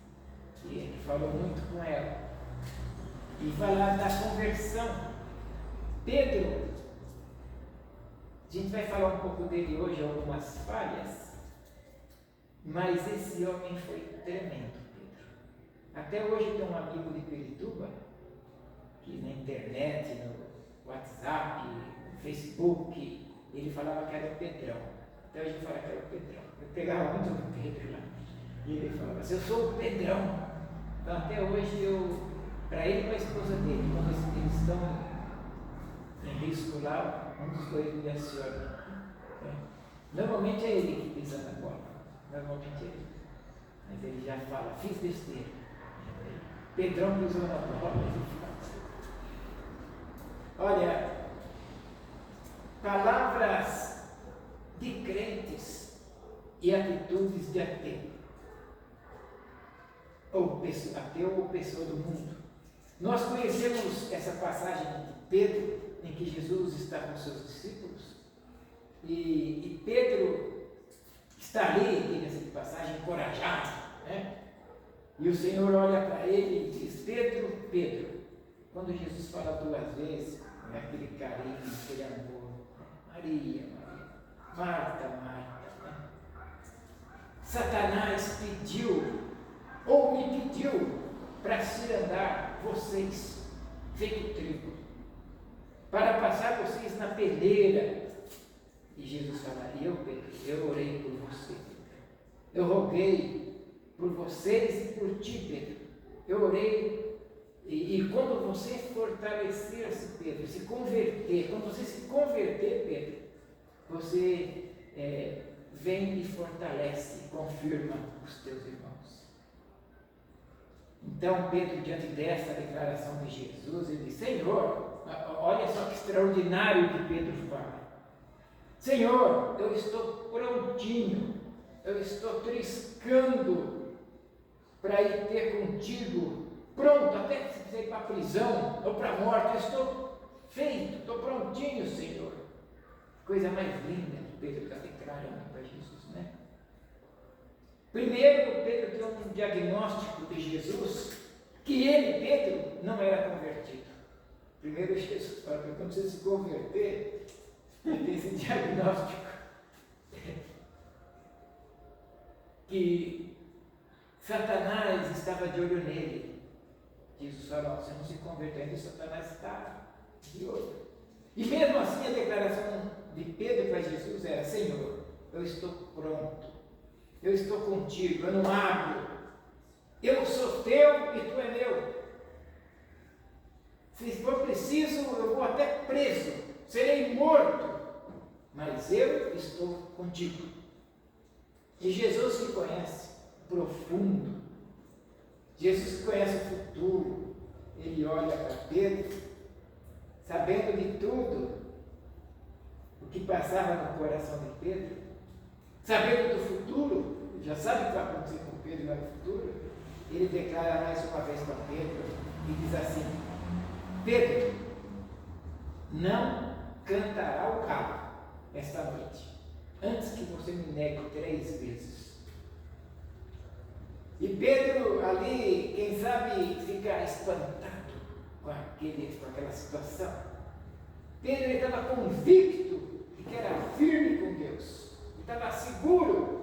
E ele falou muito com ela. E falar da conversão. Pedro, a gente vai falar um pouco dele hoje, algumas falhas, mas esse homem foi tremendo, Pedro. Até hoje tem um amigo de Pirituba, que na internet, no WhatsApp, no Facebook, ele falava que era o Pedrão. Então a gente fala que era o Pedrão. Eu pegava muito no Pedro lá. E ele falava assim, eu sou o Pedrão. Então até hoje para ele e para a esposa dele, quando eles estão em risco lá, um dos dois me aciona. Normalmente é ele que pisa na bola. Normalmente é ele. Mas ele já fala, fiz besteira. Pedrão pisou na bola, mas ele fala. Olha, palavras de crentes e atitudes de ateu. Ou ateu ou pessoa do mundo. Nós conhecemos essa passagem de Pedro, em que Jesus está com seus discípulos, e Pedro está ali, diga-se de passagem, encorajado, né? E o Senhor olha para ele e diz, Pedro, Pedro. Quando Jesus fala 2 vezes, é aquele carinho, aquele amor, Maria, Maria, Marta, Marta, né? Satanás pediu, ou me pediu, para cirandar vocês, feito trigo, para passar vocês na peneira. E Jesus fala, Pedro, eu orei por você, eu roguei por vocês e por ti, Pedro, eu orei, e quando você fortalecer-se, Pedro, se converter, quando você se converter, Pedro, você vem e fortalece, confirma os teus irmãos. Então Pedro, diante dessa declaração de Jesus, ele diz, Senhor, olha só que extraordinário que Pedro fala. Senhor, eu estou prontinho, eu estou triscando para ir ter contigo, pronto, até se quiser ir para a prisão ou para a morte, eu estou feito, estou prontinho, Senhor. Coisa mais linda que Pedro está declarando para Jesus, né? Primeiro, Pedro tem um diagnóstico de Jesus, que ele, Pedro, não era convertido. Primeiro Jesus fala, porque quando você se converter, ele tem esse diagnóstico, que Satanás estava de olho nele. Jesus fala, você não se converteu ainda, Satanás está de olho. E mesmo assim a declaração de Pedro para Jesus era, Senhor, eu estou pronto. Eu estou contigo, eu não abro. Eu sou teu e tu é meu. Se for preciso, eu vou até preso, serei morto, mas eu estou contigo. E Jesus que conhece profundo, Jesus que conhece o futuro, ele olha para Pedro, sabendo de tudo o que passava no coração de Pedro, sabendo do futuro, já sabe o que vai acontecer com Pedro no futuro, ele declara mais uma vez para Pedro e diz assim, Pedro, não cantará o galo esta noite, antes que você me negue 3 vezes. E Pedro ali, quem sabe, fica espantado com aquela situação. Pedro estava convicto de que era firme com Deus, estava seguro.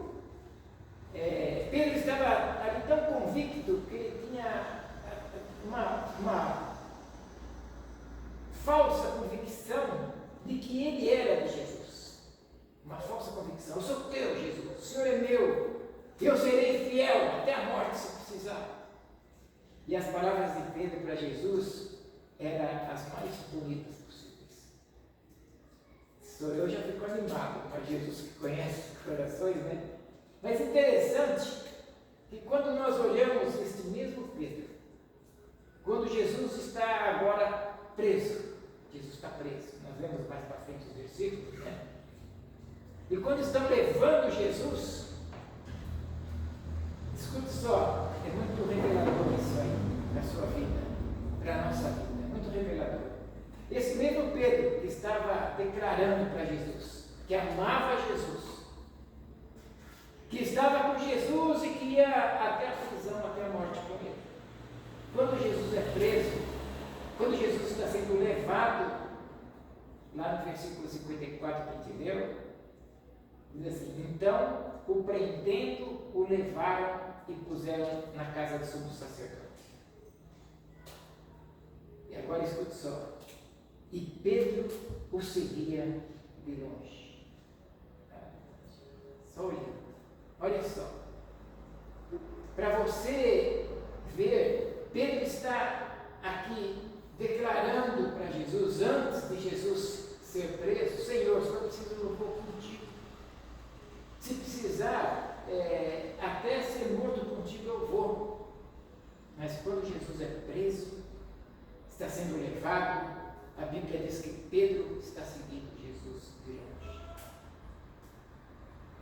Pedro estava ali tão convicto que ele tinha uma falsa convicção de que ele era de Jesus. Uma falsa convicção. Eu sou teu, Jesus. O Senhor é meu. Eu serei fiel até a morte se precisar. E as palavras de Pedro para Jesus eram as mais bonitas possíveis. Eu já fico animado para Jesus que conhece os corações, né? Mas interessante que quando nós olhamos este mesmo Pedro, quando Jesus está agora preso, Jesus está preso, nós lemos mais para frente os versículos, né? E quando estão levando Jesus, escute só, é muito revelador isso aí, na sua vida, para a nossa vida, é muito revelador. Esse mesmo Pedro que estava declarando para Jesus, que amava Jesus, que estava com Jesus e que ia até a prisão, até a morte com ele. Quando Jesus é preso, quando Jesus está sendo levado, lá no versículo 54 que a gente leu, diz assim, então, o prendendo, o levaram e puseram na casa do sumo sacerdote. E agora escute só. E Pedro o seguia de longe. Só olhando. Olha só. Para você ver, Pedro está aqui declarando para Jesus, antes de Jesus ser preso: Senhor, se eu preciso, eu vou contigo. Se precisar, até ser morto contigo, eu vou. Mas quando Jesus é preso, está sendo levado, a Bíblia diz que Pedro está seguindo Jesus de longe.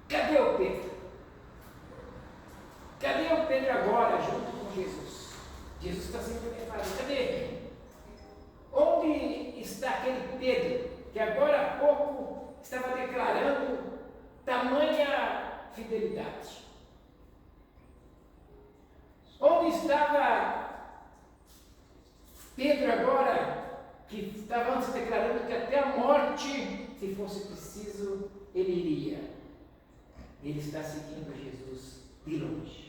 Cadê o Pedro? Cadê o Pedro agora, junto com Jesus? Jesus está sendo levado. Cadê? Onde está aquele Pedro que agora há pouco estava declarando tamanha fidelidade? Onde estava Pedro agora, que estava antes declarando que até a morte, se fosse preciso, ele iria? Ele está seguindo Jesus de longe.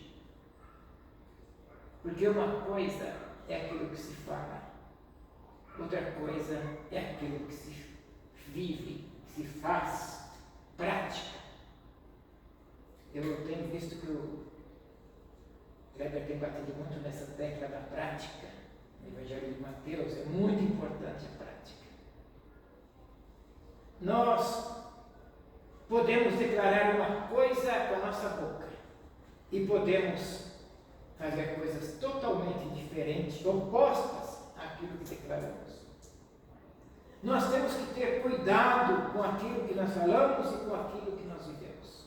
Porque uma coisa é aquilo que se fala, outra coisa é aquilo que se vive, que se faz, prática. Eu tenho visto que o Kleber tem batido muito nessa tecla da prática. No Evangelho de Mateus é muito importante a prática. Nós podemos declarar uma coisa com a nossa boca e podemos fazer coisas totalmente diferentes, opostas àquilo que declaramos. Nós temos que ter cuidado com aquilo que nós falamos e com aquilo que nós vivemos.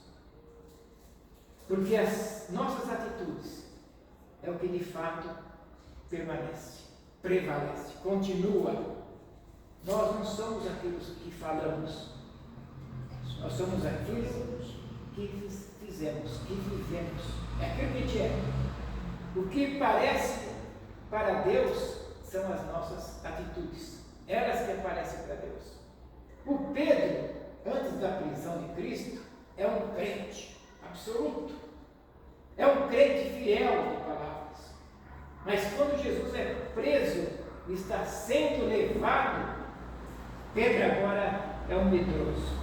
Porque as nossas atitudes é o que de fato permanece, prevalece, continua. Nós não somos aqueles que falamos, nós somos aqueles que fizemos, que vivemos. É aquilo que a gente é. O que parece para Deus são as nossas atitudes, elas que aparecem para Deus. O Pedro, antes da prisão de Cristo, é um crente absoluto, é um crente fiel de palavras. Mas quando Jesus é preso e está sendo levado, Pedro agora é um medroso,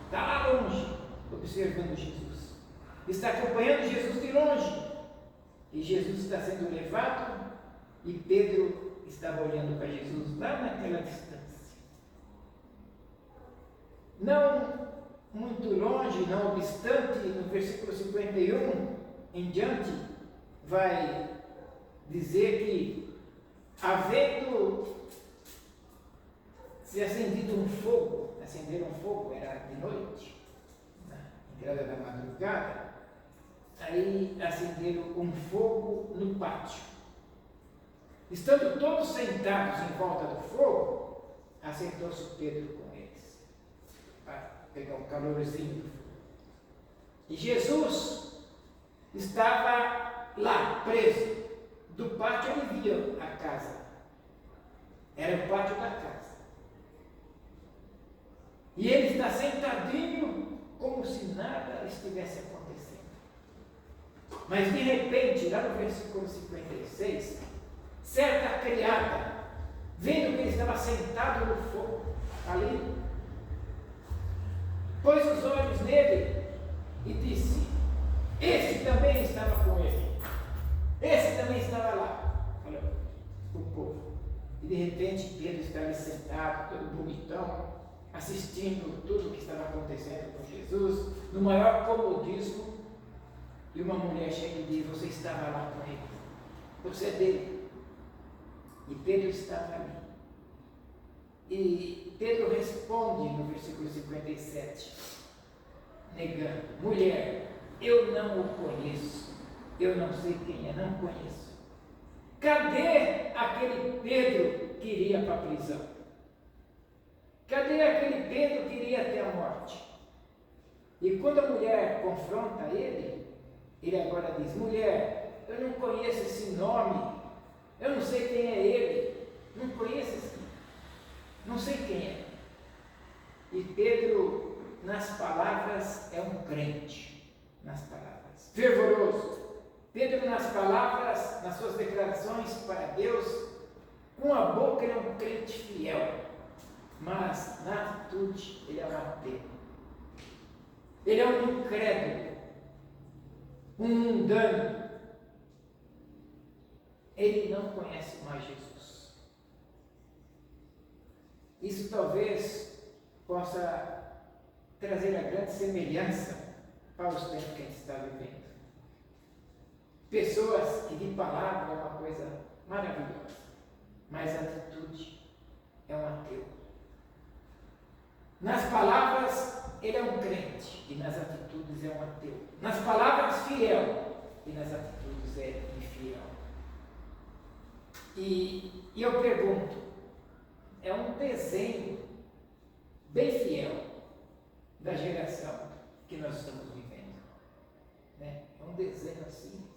está lá longe, observando Jesus, está acompanhando Jesus de longe. E Jesus está sendo levado e Pedro estava olhando para Jesus lá naquela distância. Não muito longe, não obstante, no versículo 51 em diante, vai dizer que, havendo se acendido um fogo, acenderam um fogo, era de noite, na entrada da madrugada, aí acenderam um fogo no pátio. Estando todos sentados em volta do fogo, assentou-se Pedro com eles, para pegar um calorzinho do fogo. E Jesus estava lá, preso. Do pátio ele via a casa. Era o pátio da casa. E ele está sentadinho, como se nada estivesse acontecendo. Mas de repente, lá no versículo 56, certa criada, vendo que ele estava sentado no fogo, ali, pôs os olhos nele e disse: esse também estava com ele, esse também estava lá. Falou o povo. E de repente Pedro estava sentado, todo bonitão, assistindo tudo o que estava acontecendo com Jesus, no maior comodismo. E uma mulher chega e diz: você estava lá com ele, você é dele. E Pedro estava ali. E Pedro responde no versículo 57, negando: mulher, eu não o conheço, eu não sei quem é, não conheço. Cadê aquele Pedro que iria para a prisão? Cadê aquele Pedro que iria até a morte? E quando a mulher confronta ele, ele agora diz: mulher, eu não conheço esse nome, eu não sei quem é ele, não conheço esse, não sei quem é. E Pedro, nas palavras, é um crente, nas palavras, fervoroso. Pedro, nas palavras, nas suas declarações para Deus, com a boca ele é um crente fiel, mas na atitude ele é um ateu. Ele é um incrédulo. um mundano, ele não conhece mais Jesus. Isso talvez possa trazer a grande semelhança para os tempos que a gente está vivendo. Pessoas que de palavra é uma coisa maravilhosa, mas a atitude é um ateu. Nas palavras ele é um crente e nas atitudes é um ateu. Nas palavras fiel e nas atitudes é infiel. E eu pergunto, é um desenho bem fiel da geração que nós estamos vivendo, né? É um desenho assim.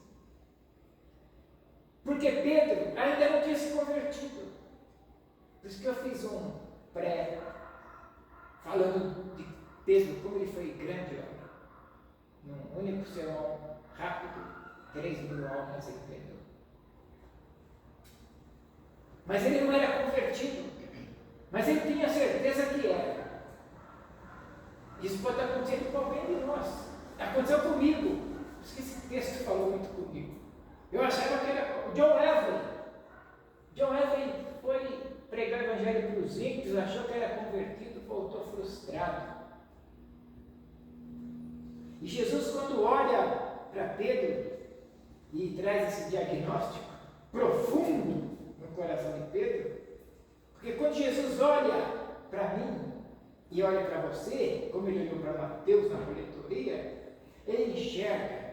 Porque Pedro ainda não tinha se convertido. Por isso que eu fiz um pré falando de Pedro, como ele foi grande homem. Num único sermão rápido, 3.000 almas ele perdeu. Mas ele não era convertido. Mas ele tinha certeza que era. Isso pode acontecer com alguém de nós. Aconteceu comigo. Por isso que esse texto falou muito comigo. Eu achava que era o John Wesley. John Wesley foi pregar o evangelho para os ímpios, achou que era convertido, voltou frustrado. E Jesus, quando olha para Pedro e traz esse diagnóstico profundo no coração de Pedro, porque quando Jesus olha para mim e olha para você, como ele olhou para Mateus na coletoria, ele enxerga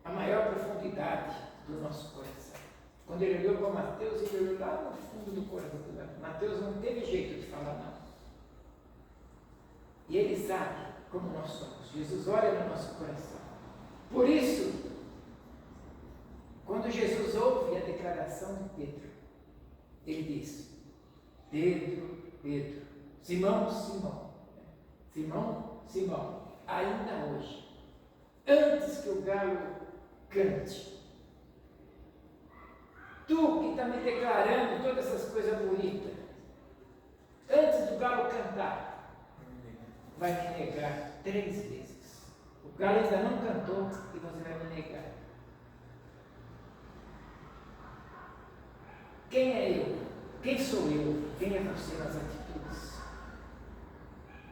a maior profundidade do nosso coração. Quando ele olhou para Mateus, ele olhou lá no fundo do coração. Mateus não teve jeito de falar não. E ele sabe como nós somos. Jesus olha no nosso coração. Por isso, quando Jesus ouve a declaração de Pedro, ele diz: Pedro, Pedro, Simão, Simão, Simão, Simão, ainda hoje, antes que o galo cante, tu que está me declarando todas essas coisas bonitas, antes do galo cantar, vai me negar 3 vezes. O galo ainda não cantou e você vai me negar. Quem é eu? Quem sou eu? Quem é você nas atitudes?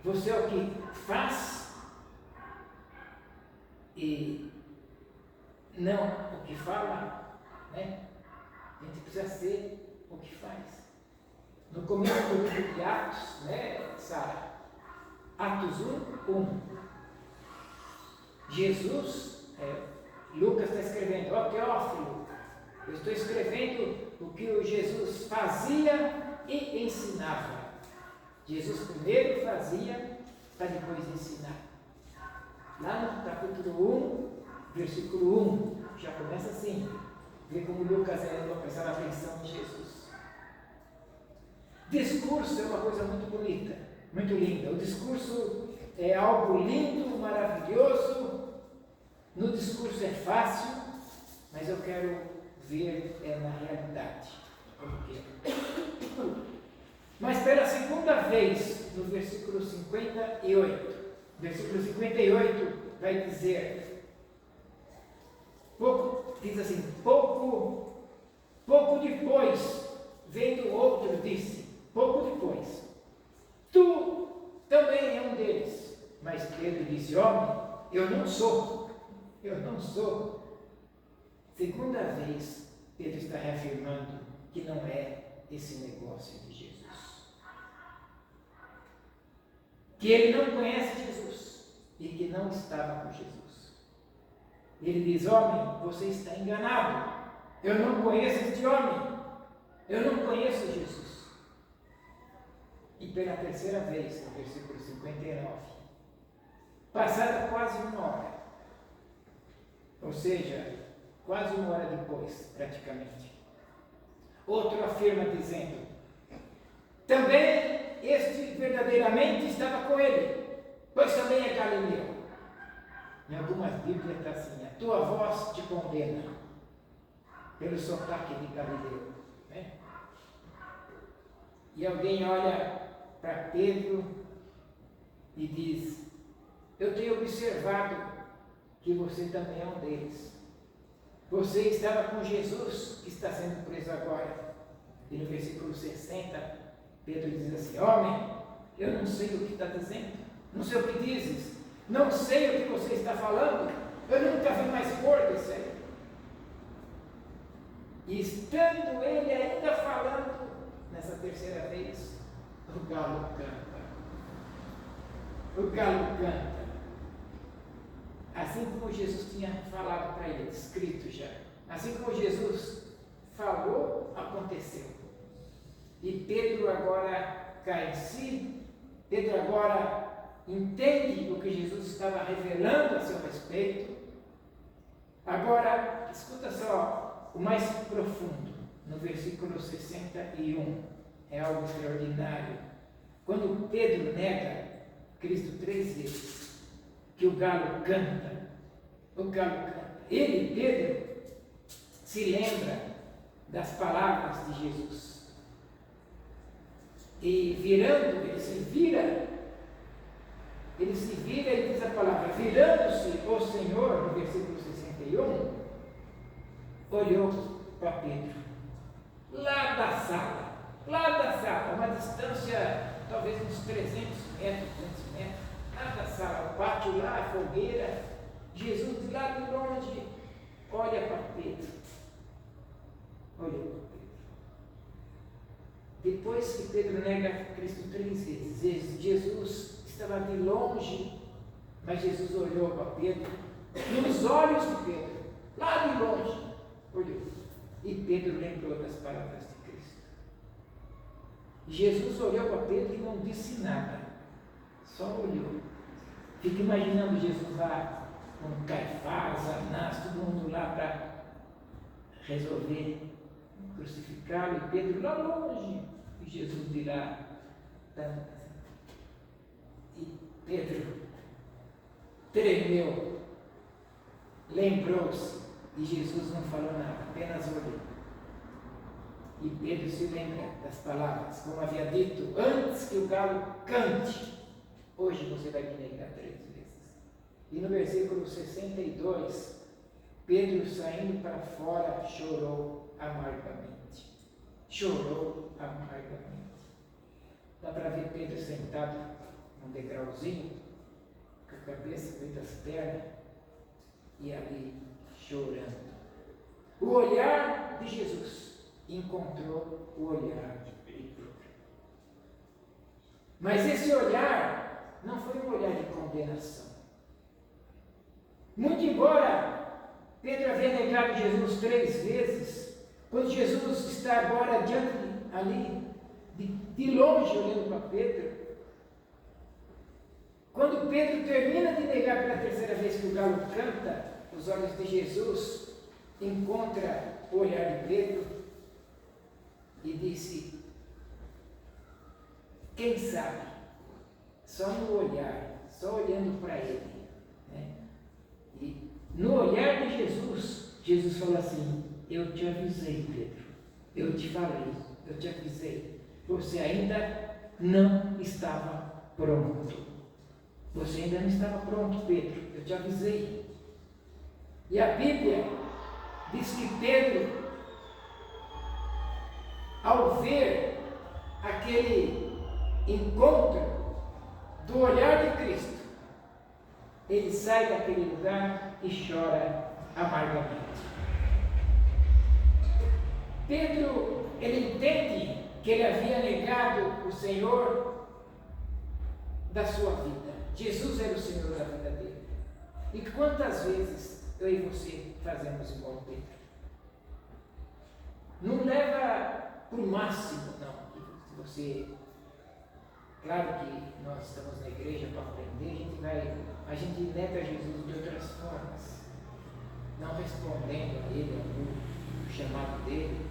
Você é o que faz e não o que fala, né? A gente precisa ser o que faz. No começo do livro de Atos, né, Sara? Atos 1. Jesus, Lucas está escrevendo: ó Teófilo, eu estou escrevendo o que o Jesus fazia e ensinava. Jesus primeiro fazia para depois ensinar. Lá no capítulo 1, versículo 1, já começa assim. Vê como Lucas prestava atenção em Jesus. Discurso é uma coisa muito bonita, muito linda. O discurso é algo lindo, maravilhoso. No discurso é fácil, mas eu quero ver na realidade como que é. Mas pela segunda vez, no versículo 58, versículo 58 vai dizer, diz assim: pouco depois, vendo outro, disse, pouco depois, tu também é um deles. Mas Pedro disse: homem, eu não sou. Segunda vez, Pedro está reafirmando que não é esse negócio de Jesus. Que ele não conhece Jesus e que não estava com Jesus. Ele diz: homem, você está enganado. Eu não conheço este homem. Eu não conheço Jesus. E pela terceira vez, no versículo 59, passada quase 1 hora, ou seja, quase 1 hora depois, praticamente, outro afirma dizendo: também este verdadeiramente estava com ele, pois também é Galileu. Em algumas Bíblias está assim: a tua voz te condena, pelo sotaque de Galileu, né? E alguém olha para Pedro e diz: eu tenho observado que você também é um deles. Você estava com Jesus, que está sendo preso agora. E no versículo 60, Pedro diz assim: homem, eu não sei o que está dizendo, não sei o que dizes, não sei o que você está falando, eu nunca vi mais cor desse aí. E estando ele ainda falando, nessa terceira vez, o galo canta. O galo canta. Assim como Jesus tinha falado para ele, escrito já. Assim como Jesus falou, aconteceu. E Pedro agora cai em si, Pedro agora entende o que Jesus estava revelando a seu respeito. Agora, escuta só o mais profundo, no versículo 61, é algo extraordinário. Quando Pedro nega Cristo 3 vezes, que o galo canta, ele, Pedro, se lembra das palavras de Jesus. E virando, ele se vira, ele diz a palavra, virando-se o Senhor, no versículo 61, olhou para Pedro, lá da sala, uma distância, talvez uns 300 metros, 200 metros, lá da sala, o pátio lá, a fogueira, Jesus de lá de longe, olha para Pedro, olhou para Pedro. Depois que Pedro nega Cristo 3 vezes, Jesus estava de longe, mas Jesus olhou para Pedro, nos olhos de Pedro, lá de longe, olhou. E Pedro lembrou das palavras de Cristo. Jesus olhou para Pedro e não disse nada, só olhou. Fica imaginando Jesus lá com Caifás, Anás, todo mundo lá para resolver crucificá-lo, e Pedro lá longe, e Jesus de lá. E Pedro tremeu, lembrou-se, e Jesus não falou nada, apenas olhou. E Pedro se lembra das palavras, como havia dito, antes que o galo cante, hoje você vai me negar 3 vezes. E no versículo 62, Pedro, saindo para fora, chorou amargamente. Chorou amargamente. Dá para ver Pedro sentado num degrauzinho, com a cabeça dentro das pernas, e ali chorando. O olhar de Jesus encontrou o olhar de Pedro. Mas esse olhar não foi um olhar de condenação. Muito embora Pedro havia negado Jesus 3 vezes, quando Jesus está agora diante ali, de longe olhando para Pedro, quando Pedro termina de negar pela 3ª vez que o galo canta, os olhos de Jesus encontra o olhar de Pedro e disse: quem sabe, só no olhar, só olhando para ele, né? E no olhar de Jesus, Jesus falou assim: eu te avisei, Pedro, eu te falei, eu te avisei, você ainda não estava pronto. Você ainda não estava pronto, Pedro, eu te avisei. E a Bíblia diz que Pedro, ao ver aquele encontro do olhar de Cristo, ele sai daquele lugar e chora amargamente. Pedro, ele entende que ele havia negado o Senhor da sua vida. Jesus era o Senhor da vida dele. E quantas vezes eu e você fazemos igual Pedro? Não leva para o máximo, não. Se você, claro que nós estamos na igreja para aprender, a gente nega Jesus de outras formas, não respondendo a ele, ao chamado dele,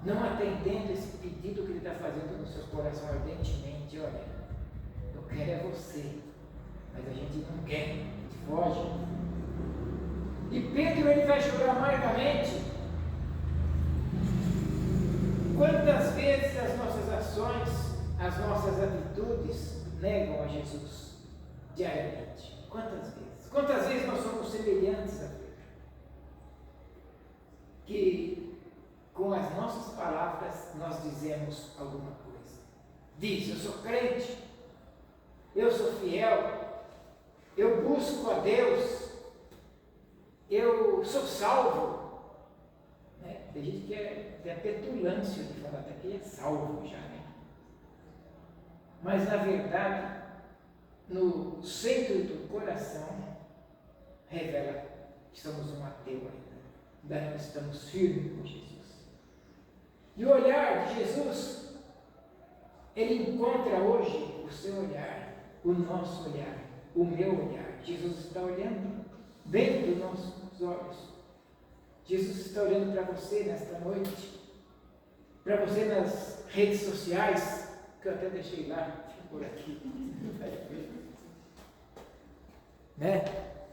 não atendendo esse pedido que ele está fazendo no seu coração ardentemente. Olha, eu quero é você, mas a gente não quer, a gente foge. E Pedro, ele vai chorar amargamente. Quantas vezes as nossas ações, as nossas atitudes negam a Jesus diariamente? Quantas vezes? Quantas vezes nós somos semelhantes a Pedro? Que com as nossas palavras nós dizemos alguma coisa. Diz, eu sou crente, eu sou fiel, eu busco a Deus, eu sou salvo. Né? Tem gente que tem a petulância de falar até que é salvo já, né? Mas na verdade, no centro do coração, revela que somos um ateu ainda. Ainda não estamos firmes com Jesus. E o olhar de Jesus, ele encontra hoje o seu olhar, o nosso olhar, o meu olhar. Jesus está olhando dentro dos nossos olhos. Jesus está olhando para você nesta noite, para você nas redes sociais, que eu até deixei lá, por aqui. Né?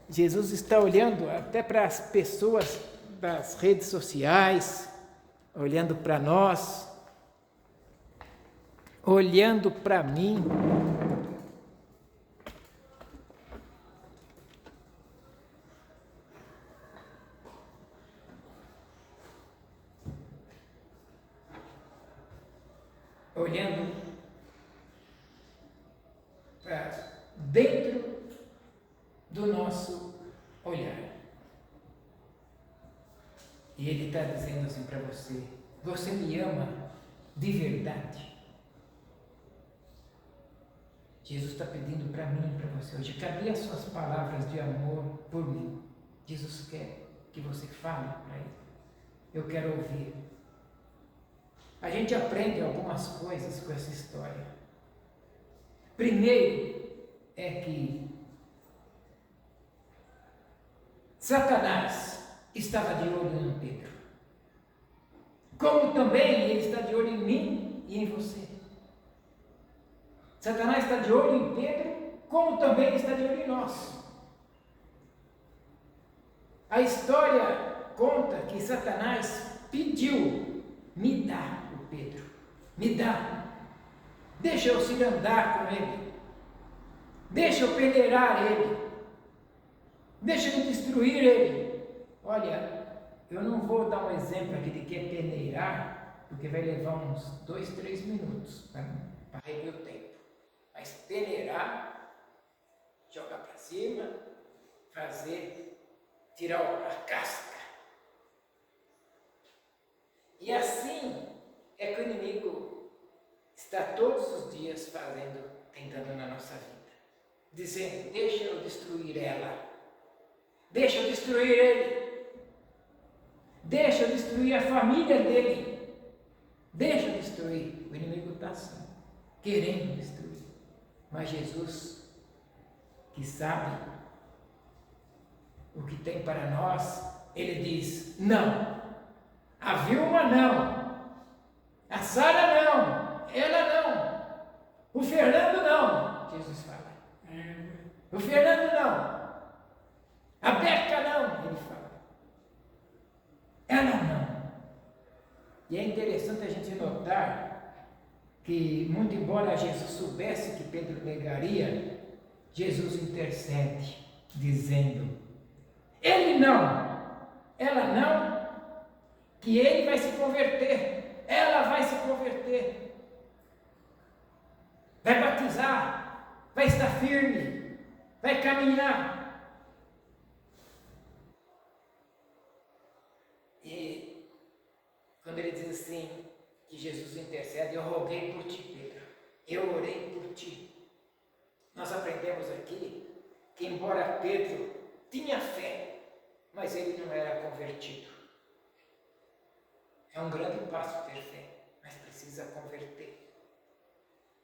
Jesus está olhando até para as pessoas das redes sociais, olhando para nós, olhando para mim. Olhando para dentro do nosso olhar. E Ele está dizendo assim para você: você me ama de verdade? Jesus está pedindo para mim e para você hoje: cadê as suas palavras de amor por mim? Jesus quer que você fale para Ele. Eu quero ouvir. A gente aprende algumas coisas com essa história. Primeiro é que Satanás estava de olho em Pedro, como também ele está de olho em mim e em você. Satanás está de olho em Pedro, como também ele está de olho em nós. A história conta que Satanás pediu: me dá o Pedro, me dá, deixa eu cirandar com ele, deixa eu peneirar ele, deixa eu destruir ele. Olha, eu não vou dar um exemplo aqui de que é peneirar, porque vai levar uns 2, 3 minutos para rever o tempo. Mas peneirar, jogar para cima, tirar a casca. E assim é que o inimigo está todos os dias tentando na nossa vida, dizendo: deixa eu destruir ela, deixa eu destruir ele, deixa eu destruir a família dele, deixa eu destruir. O inimigo está assim, querendo destruir. Mas Jesus, que sabe o que tem para nós, ele diz: não, a Vilma não, a Sara não, ela não, o Fernando não. Jesus fala: o Fernando não, a Beca não. Ele fala: ela não. E é interessante a gente notar que, muito embora Jesus soubesse que Pedro negaria, Jesus intercede, dizendo: ele não, ela não, que ele vai se converter, ela vai se converter, vai batizar, vai estar firme, vai caminhar. E quando ele diz assim, que Jesus intercede: eu roguei por ti, Pedro, eu orei por ti. Nós aprendemos aqui que, embora Pedro tinha fé, mas ele não era convertido. É um grande passo ter fé, mas precisa converter.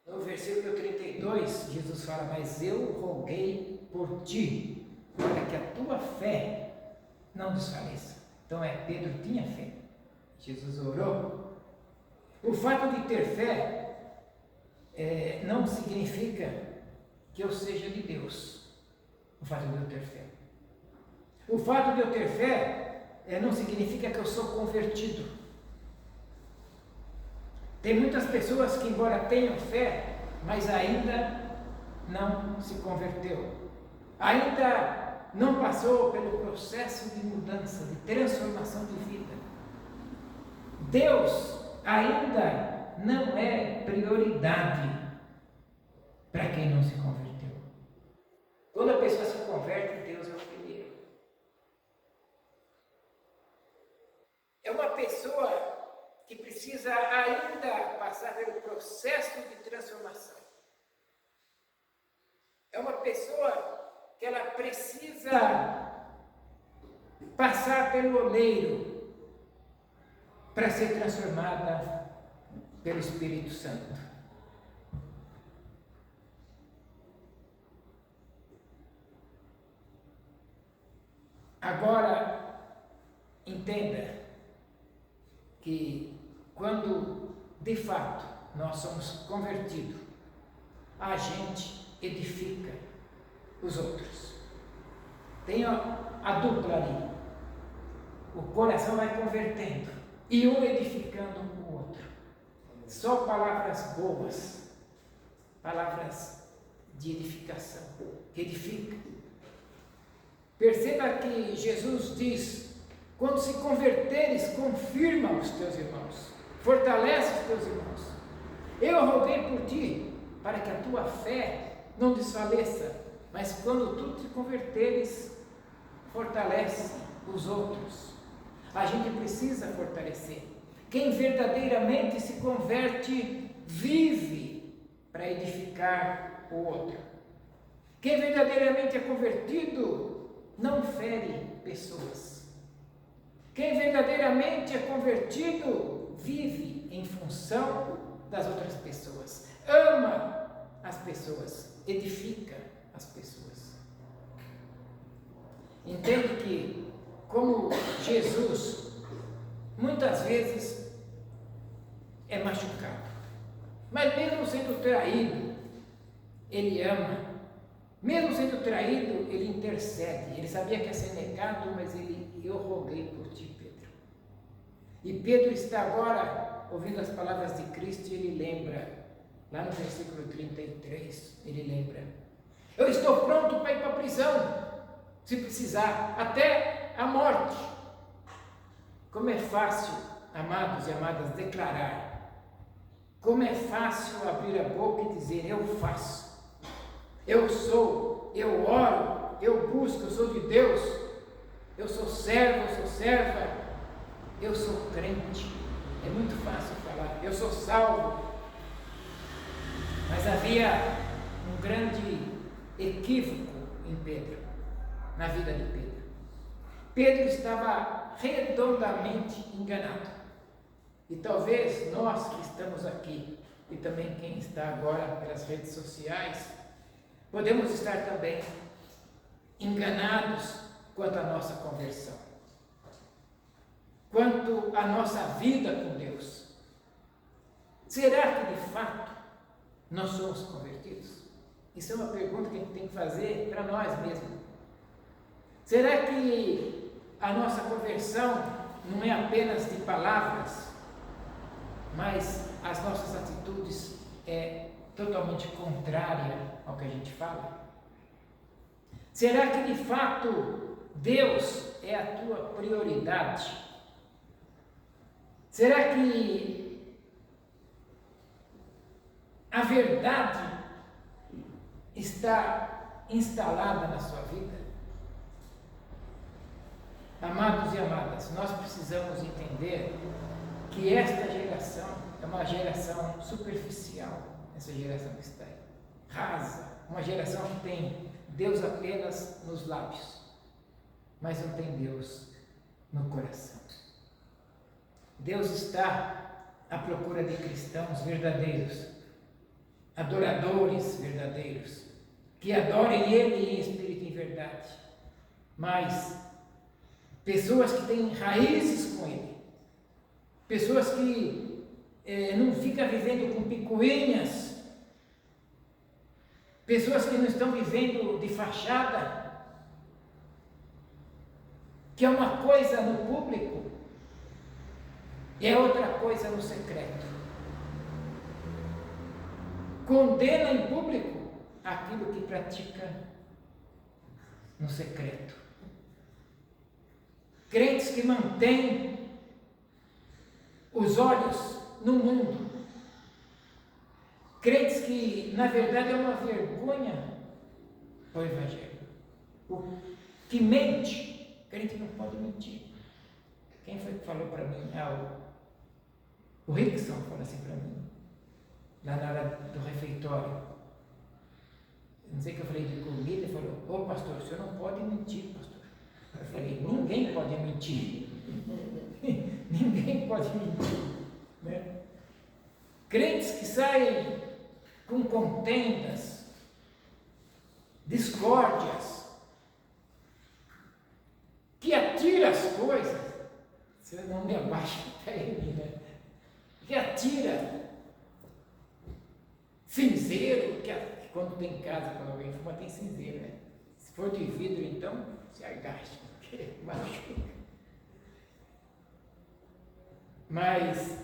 No versículo 32, Jesus fala: mas eu roguei por ti, para que a tua fé não desfaleça. Então Pedro tinha fé, Jesus orou. O fato de ter fé não significa que eu seja de Deus. O fato de eu ter fé. O fato de eu ter fé não significa que eu sou convertido. Tem muitas pessoas que, embora tenham fé, mas ainda não se converteu. ainda não passou pelo processo de mudança, de transformação de vida. Deus ainda não é prioridade para quem não se converteu. Quando a pessoa se converte, Deus é o primeiro. É uma pessoa que precisa ainda passar pelo processo de transformação. É uma pessoa que ela precisa passar pelo oleiro para ser transformada pelo Espírito Santo. Agora, entenda que quando de fato nós somos convertidos, a gente edifica os outros. Tem a dupla ali. O coração vai convertendo e um edificando o outro. Só palavras boas, palavras de edificação, que edificam. Perceba que Jesus diz: quando se converteres, confirma os teus irmãos, fortalece os teus irmãos. Eu roguei por ti, para que a tua fé não desfaleça, mas quando tu te converteres, fortalece os outros. A gente precisa fortalecer. Quem verdadeiramente se converte, vive para edificar o outro. Quem verdadeiramente é convertido, não fere pessoas. Quem verdadeiramente é convertido, vive em função das outras pessoas. Ama as pessoas, edifica as pessoas. Entende que, como Jesus, muitas vezes é machucado, mas mesmo sendo traído, ele ama. Mesmo sendo traído, ele intercede. Ele sabia que ia ser negado, mas eu roguei por ti, Pedro. E Pedro está agora ouvindo as palavras de Cristo e ele lembra, lá no versículo 33, ele lembra: eu estou pronto para ir para a prisão, se precisar, até a morte. Como é fácil, amados e amadas, declarar. Como é fácil abrir a boca e dizer: eu faço. Eu sou, eu oro, eu busco, eu sou de Deus, eu sou servo, eu sou serva, eu sou crente. É muito fácil falar, eu sou salvo. Mas havia um grande equívoco em Pedro, na vida de Pedro. Pedro estava redondamente enganado. E talvez nós que estamos aqui, e também quem está agora pelas redes sociais, podemos estar também enganados quanto à nossa conversão, quanto à nossa vida com Deus. Será que de fato nós somos convertidos? Isso é uma pergunta que a gente tem que fazer para nós mesmos. Será que a nossa conversão não é apenas de palavras, mas as nossas atitudes é totalmente contrária ao que a gente fala? Será que de fato Deus é a tua prioridade? Será que a verdade está instalada na sua vida? Amados e amadas, nós precisamos entender que esta geração é uma geração superficial. Essa geração que está aí, rasa, uma geração que tem Deus apenas nos lábios, mas não tem Deus no coração. Deus está à procura de cristãos verdadeiros, adoradores verdadeiros, que adorem Ele em espírito e em verdade, mas pessoas que têm raízes com Ele, pessoas que não ficam vivendo com picuinhas, pessoas que não estão vivendo de fachada, que é uma coisa no público e é outra coisa no secreto. Condena em público aquilo que pratica no secreto. Crentes que mantêm os olhos no mundo. Crentes que, na verdade, é uma vergonha o Evangelho. O que mente, crente não pode mentir. Quem foi que falou para mim? O Rickson falou assim para mim, lá na hora do refeitório. Não sei o que eu falei de comida, ele falou: ô pastor, o senhor não pode mentir, pastor. Eu falei: ninguém pode mentir. Ninguém pode mentir. Né? Crentes que saem com contendas, discórdias, que atira as coisas. Você não me abaixa até ele, né? Que atira cinzeiro, que quando tem casa, quando alguém fuma, tem cinzeiro, né? Se for de vidro, então, se agacha, porque machuca. Mas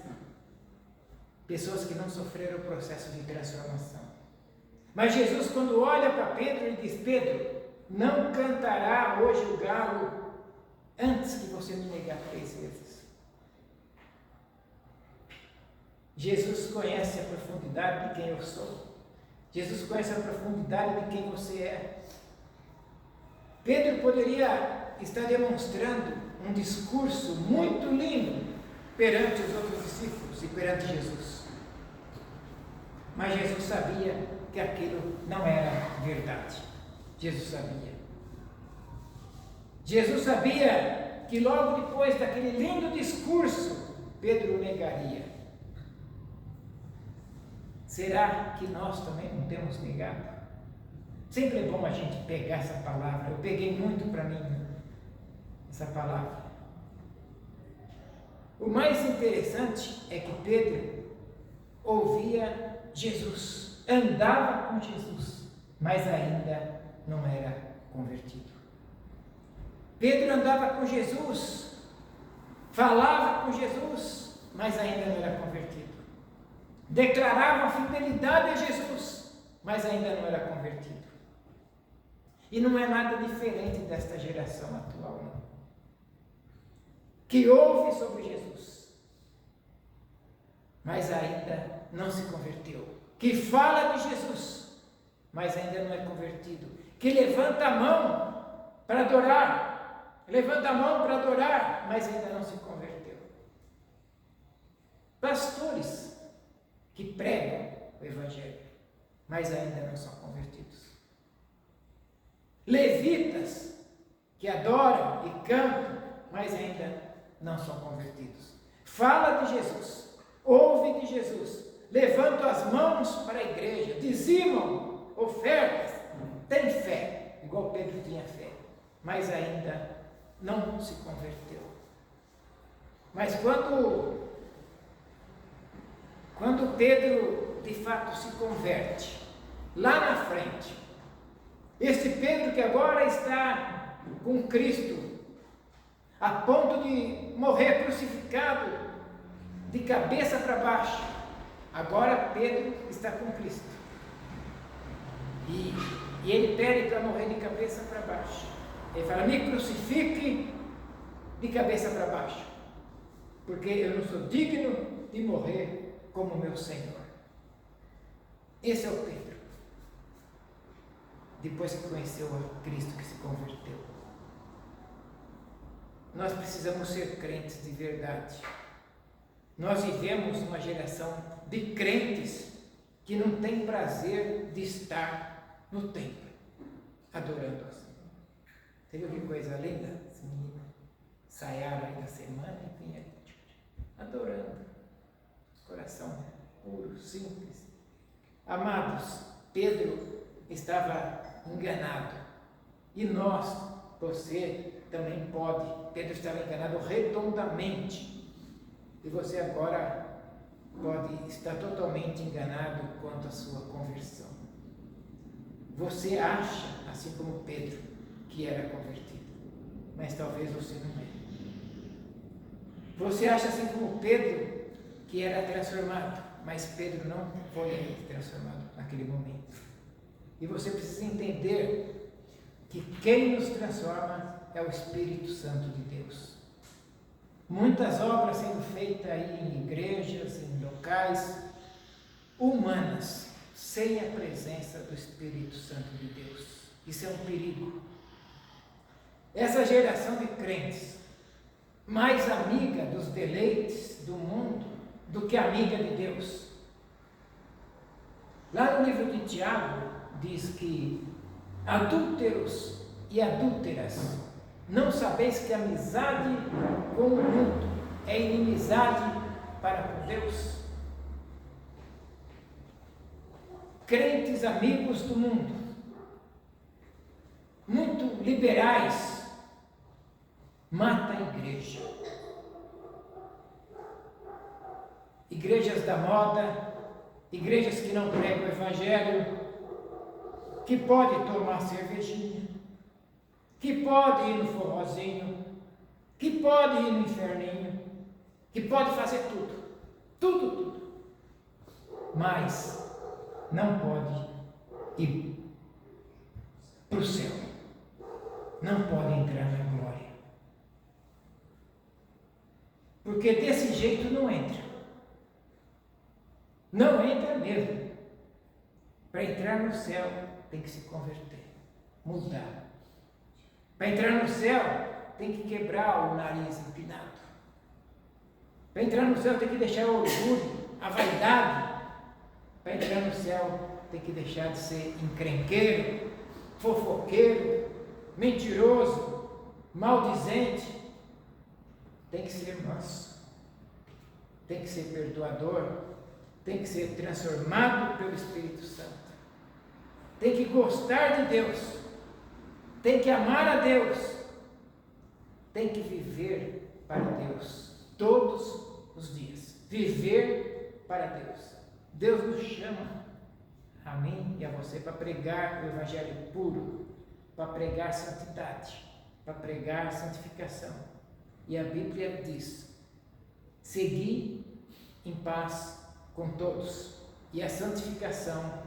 pessoas que não sofreram o processo de transformação. Mas Jesus, quando olha para Pedro, ele diz: Pedro, não cantará hoje o galo antes que você me negar 3 vezes. Jesus conhece a profundidade de quem eu sou. Jesus conhece a profundidade de quem você é. Pedro poderia estar demonstrando um discurso muito lindo perante os outros discípulos e perante Jesus. Mas Jesus sabia que aquilo não era verdade. Jesus sabia. Jesus sabia que logo depois daquele lindo discurso, Pedro o negaria. Será que nós também não temos negado? Sempre é bom a gente pegar essa palavra. Eu peguei muito para mim essa palavra. O mais interessante é que Pedro ouvia Jesus, andava com Jesus, mas ainda não era convertido. Pedro andava com Jesus, falava com Jesus, mas ainda não era convertido. Declarava fidelidade a Jesus, mas ainda não era convertido. E não é nada diferente desta geração atual, não. Que ouve sobre Jesus, mas ainda não se converteu. Que fala de Jesus, mas ainda não é convertido. Que levanta a mão para adorar, mas ainda não se converteu. Pastores que pregam o Evangelho, mas ainda não são convertidos. Levitas que adoram e cantam, mas ainda não são convertidos. Fala de Jesus, ouve de Jesus, levantam as mãos para a igreja, dizimam ofertas, tem fé, igual Pedro tinha fé, mas ainda não se converteu. Mas quando Pedro de fato se converte, lá na frente, esse Pedro que agora está com Cristo, a ponto de morrer crucificado de cabeça para baixo, agora Pedro está com Cristo. E ele pede para morrer de cabeça para baixo. Ele fala: me crucifique de cabeça para baixo, porque eu não sou digno de morrer como meu Senhor. Esse é o Pedro, depois que conheceu a Cristo, que se converteu. Nós precisamos ser crentes de verdade. Nós vivemos uma geração de crentes que não tem prazer de estar no templo, adorando ao Senhor. Você viu que coisa linda? Esse menino ensaiaram aí na semana e vinha adorando. Coração puro, simples. Amados, Pedro estava enganado. E nós, você também pode. Pedro estava enganado redondamente. E você agora pode estar totalmente enganado quanto à sua conversão. Você acha, assim como Pedro, que era convertido, mas talvez você não é. Você acha, assim como Pedro, que era transformado, mas Pedro não foi transformado naquele momento. E você precisa entender que quem nos transforma é o Espírito Santo de Deus. Muitas obras sendo feitas aí em igrejas, em locais humanas, sem a presença do Espírito Santo de Deus. Isso é um perigo. Essa geração de crentes, mais amiga dos deleites do mundo do que amiga de Deus. Lá no livro de Tiago, diz que adúlteros e adúlteras, não sabeis que a amizade com o mundo é inimizade para com Deus? Crentes amigos do mundo, muito liberais, mata a igreja. Igrejas da moda, igrejas que não pregam o evangelho, que pode tomar cervejinha, que pode ir no forrozinho, que pode ir no inferninho, que pode fazer tudo, tudo, mas não pode ir para o céu, não pode entrar na glória, porque desse jeito não entra mesmo. Para entrar no céu tem que se converter, mudar. Para entrar no céu tem que quebrar o nariz empinado. Para entrar no céu tem que deixar o orgulho, a vaidade. Para entrar no céu tem que deixar de ser encrenqueiro, fofoqueiro, mentiroso, maldizente. Tem que ser manso, tem que ser perdoador, tem que ser transformado pelo Espírito Santo, tem que gostar de Deus, tem que amar a Deus, tem que viver para Deus todos os dias. Viver para Deus. Deus nos chama, a mim e a você, para pregar o Evangelho puro, para pregar santidade, para pregar santificação. E a Bíblia diz: segui em paz com todos, e a santificação,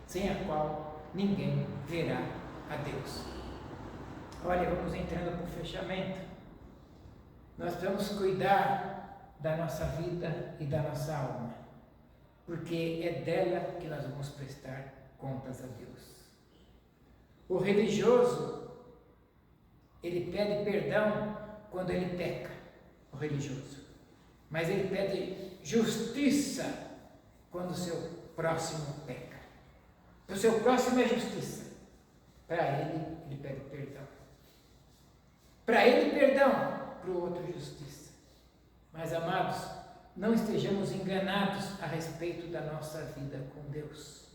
sem a qual ninguém verá a Deus. Olha, vamos entrando para o fechamento. Nós precisamos cuidar da nossa vida e da nossa alma, porque é dela que nós vamos prestar contas a Deus. O religioso, ele pede perdão quando ele peca, o religioso, mas ele pede justiça quando o seu próximo peca. O seu próximo é justiça, para ele pede perdão. Para ele perdão, para o outro justiça. Mas, amados, não estejamos enganados a respeito da nossa vida com Deus.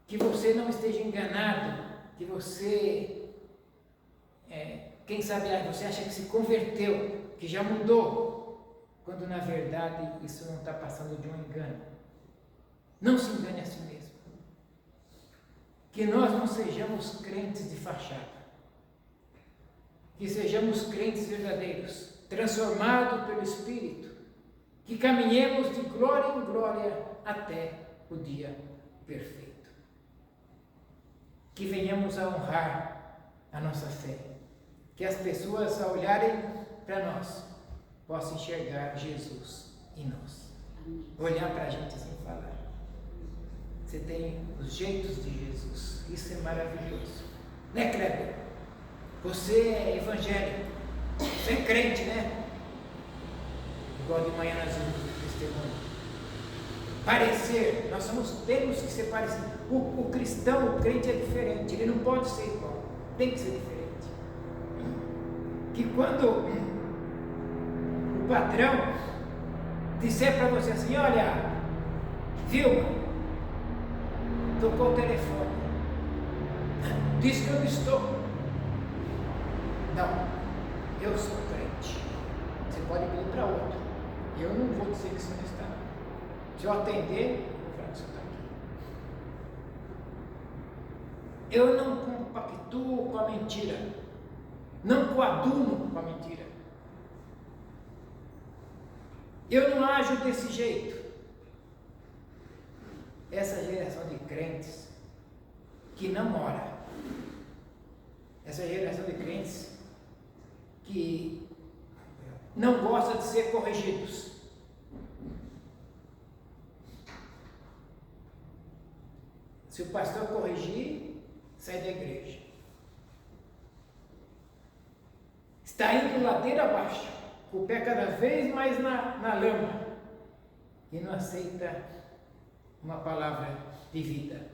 Que você não esteja enganado, que você, quem sabe, você acha que se converteu, que já mudou, quando na verdade isso não está passando de um engano. Não se engane a si mesmo. Que nós não sejamos crentes de fachada, que sejamos crentes verdadeiros, transformados pelo Espírito, que caminhemos de glória em glória até o dia perfeito. Que venhamos a honrar a nossa fé, que as pessoas, ao olharem para nós, possam enxergar Jesus em nós, olhar para a gente sem falar. Você tem os jeitos de Jesus, isso é maravilhoso, né, Kleber? Você é evangélico, você é crente, né? Igual de manhã nós vimos o testemunho. Parecer, temos que ser parecidos. O cristão, o crente é diferente, ele não pode ser igual, tem que ser diferente. Que quando o patrão disser para você assim: olha, Vilma, tocou o telefone, diz que eu não estou. Não, eu sou crente. Você pode pedir para outro. Eu não vou dizer que você não está. Se eu atender, eu vou falar que você está aqui. Eu não compactuo com a mentira. Não coaduno com a mentira. Eu não ajo desse jeito. Essa geração de crentes que não ora. Essa geração de crentes que não gosta de ser corrigidos. Se o pastor corrigir, sai da igreja. Está indo ladeira abaixo, com o pé cada vez mais na lama, e não aceita uma palavra de vida.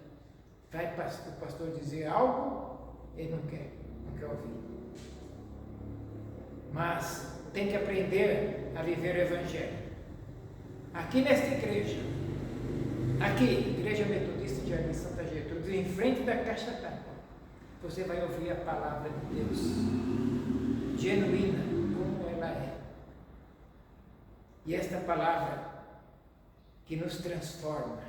Vai o pastor dizer algo, ele não quer ouvir. Mas tem que aprender a viver o Evangelho. Aqui nesta igreja, Igreja Metodista de Jardim Santa Gertrudes, em frente da Caixa d'Água, você vai ouvir a palavra de Deus, genuína, como ela é. E esta palavra que nos transforma,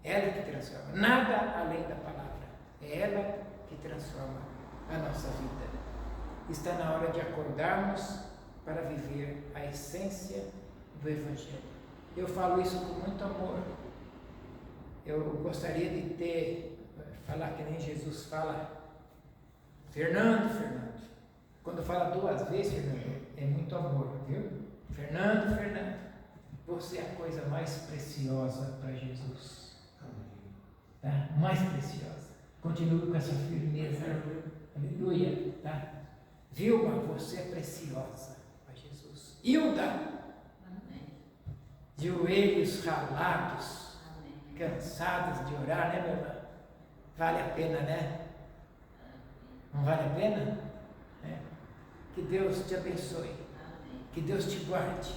ela que transforma, nada além da palavra, é ela que transforma a nossa vida. Está na hora de acordarmos para viver a essência do Evangelho. Eu falo isso com muito amor. Eu gostaria de falar que nem Jesus fala, Fernando. Quando fala 2 vezes, Fernando, é muito amor, viu? Fernando, você é a coisa mais preciosa para Jesus. Tá? Mais preciosa. Continue com essa firmeza. Aleluia. Tá? Vilma, você é preciosa para Jesus. Hilda, joelhos ralados, cansados de orar, né, meu irmão? Vale a pena, né? Não vale a pena? É. Que Deus te abençoe, que Deus te guarde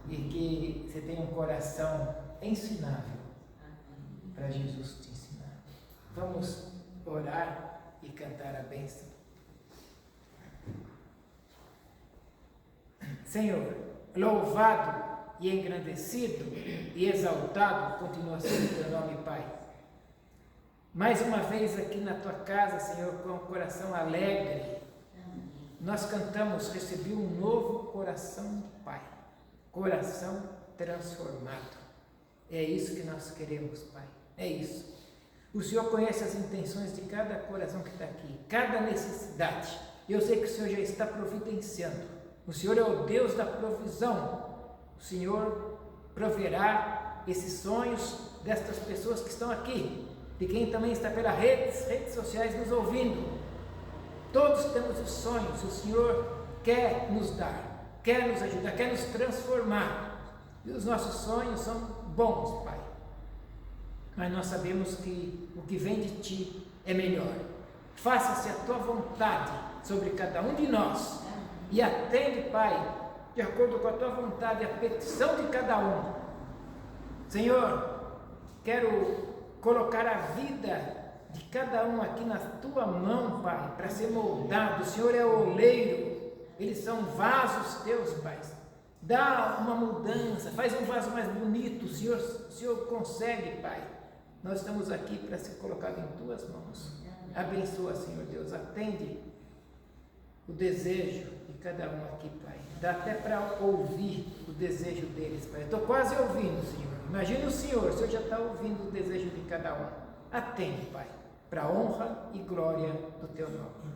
e que você tenha um coração ensinável para Jesus te ensinar. Vamos orar e cantar a bênção. Senhor, louvado e engrandecido e exaltado continua sendo o teu nome, Pai. Mais uma vez aqui na tua casa, Senhor, com o coração alegre, nós cantamos, recebi um novo coração, Pai, coração transformado. É isso que nós queremos, Pai, é isso. O Senhor conhece as intenções de cada coração que está aqui, cada necessidade. Eu sei que o Senhor já está providenciando. O Senhor é o Deus da provisão. O Senhor proverá esses sonhos destas pessoas que estão aqui, de quem também está pelas redes sociais nos ouvindo. Todos temos os sonhos, o Senhor quer nos dar, quer nos ajudar, quer nos transformar. E os nossos sonhos são bons, Pai. Mas nós sabemos que o que vem de Ti é melhor. Faça-se a Tua vontade sobre cada um de nós e atende, Pai, de acordo com a Tua vontade, a petição de cada um. Senhor, quero colocar a vida de cada um aqui na Tua mão, Pai, para ser moldado. O Senhor é o oleiro, eles são vasos Teus, Pai. Dá uma mudança, faz um vaso mais bonito, o Senhor consegue, Pai. Nós estamos aqui para ser colocado em Tuas mãos. Abençoa, Senhor Deus, atende o desejo de cada um aqui, Pai. Dá até para ouvir o desejo deles, Pai. Estou quase ouvindo, Senhor. Imagina o Senhor já está ouvindo o desejo de cada um. Atende, Pai, para a honra e glória do Teu nome.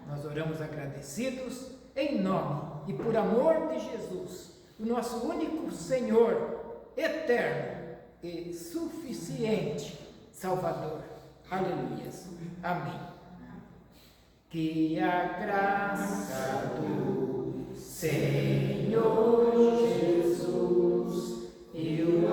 Nós oramos agradecidos em nome e por amor de Jesus, o nosso único Senhor, eterno e suficiente Salvador. Aleluia. Amém. Que a graça do Senhor Jesus e o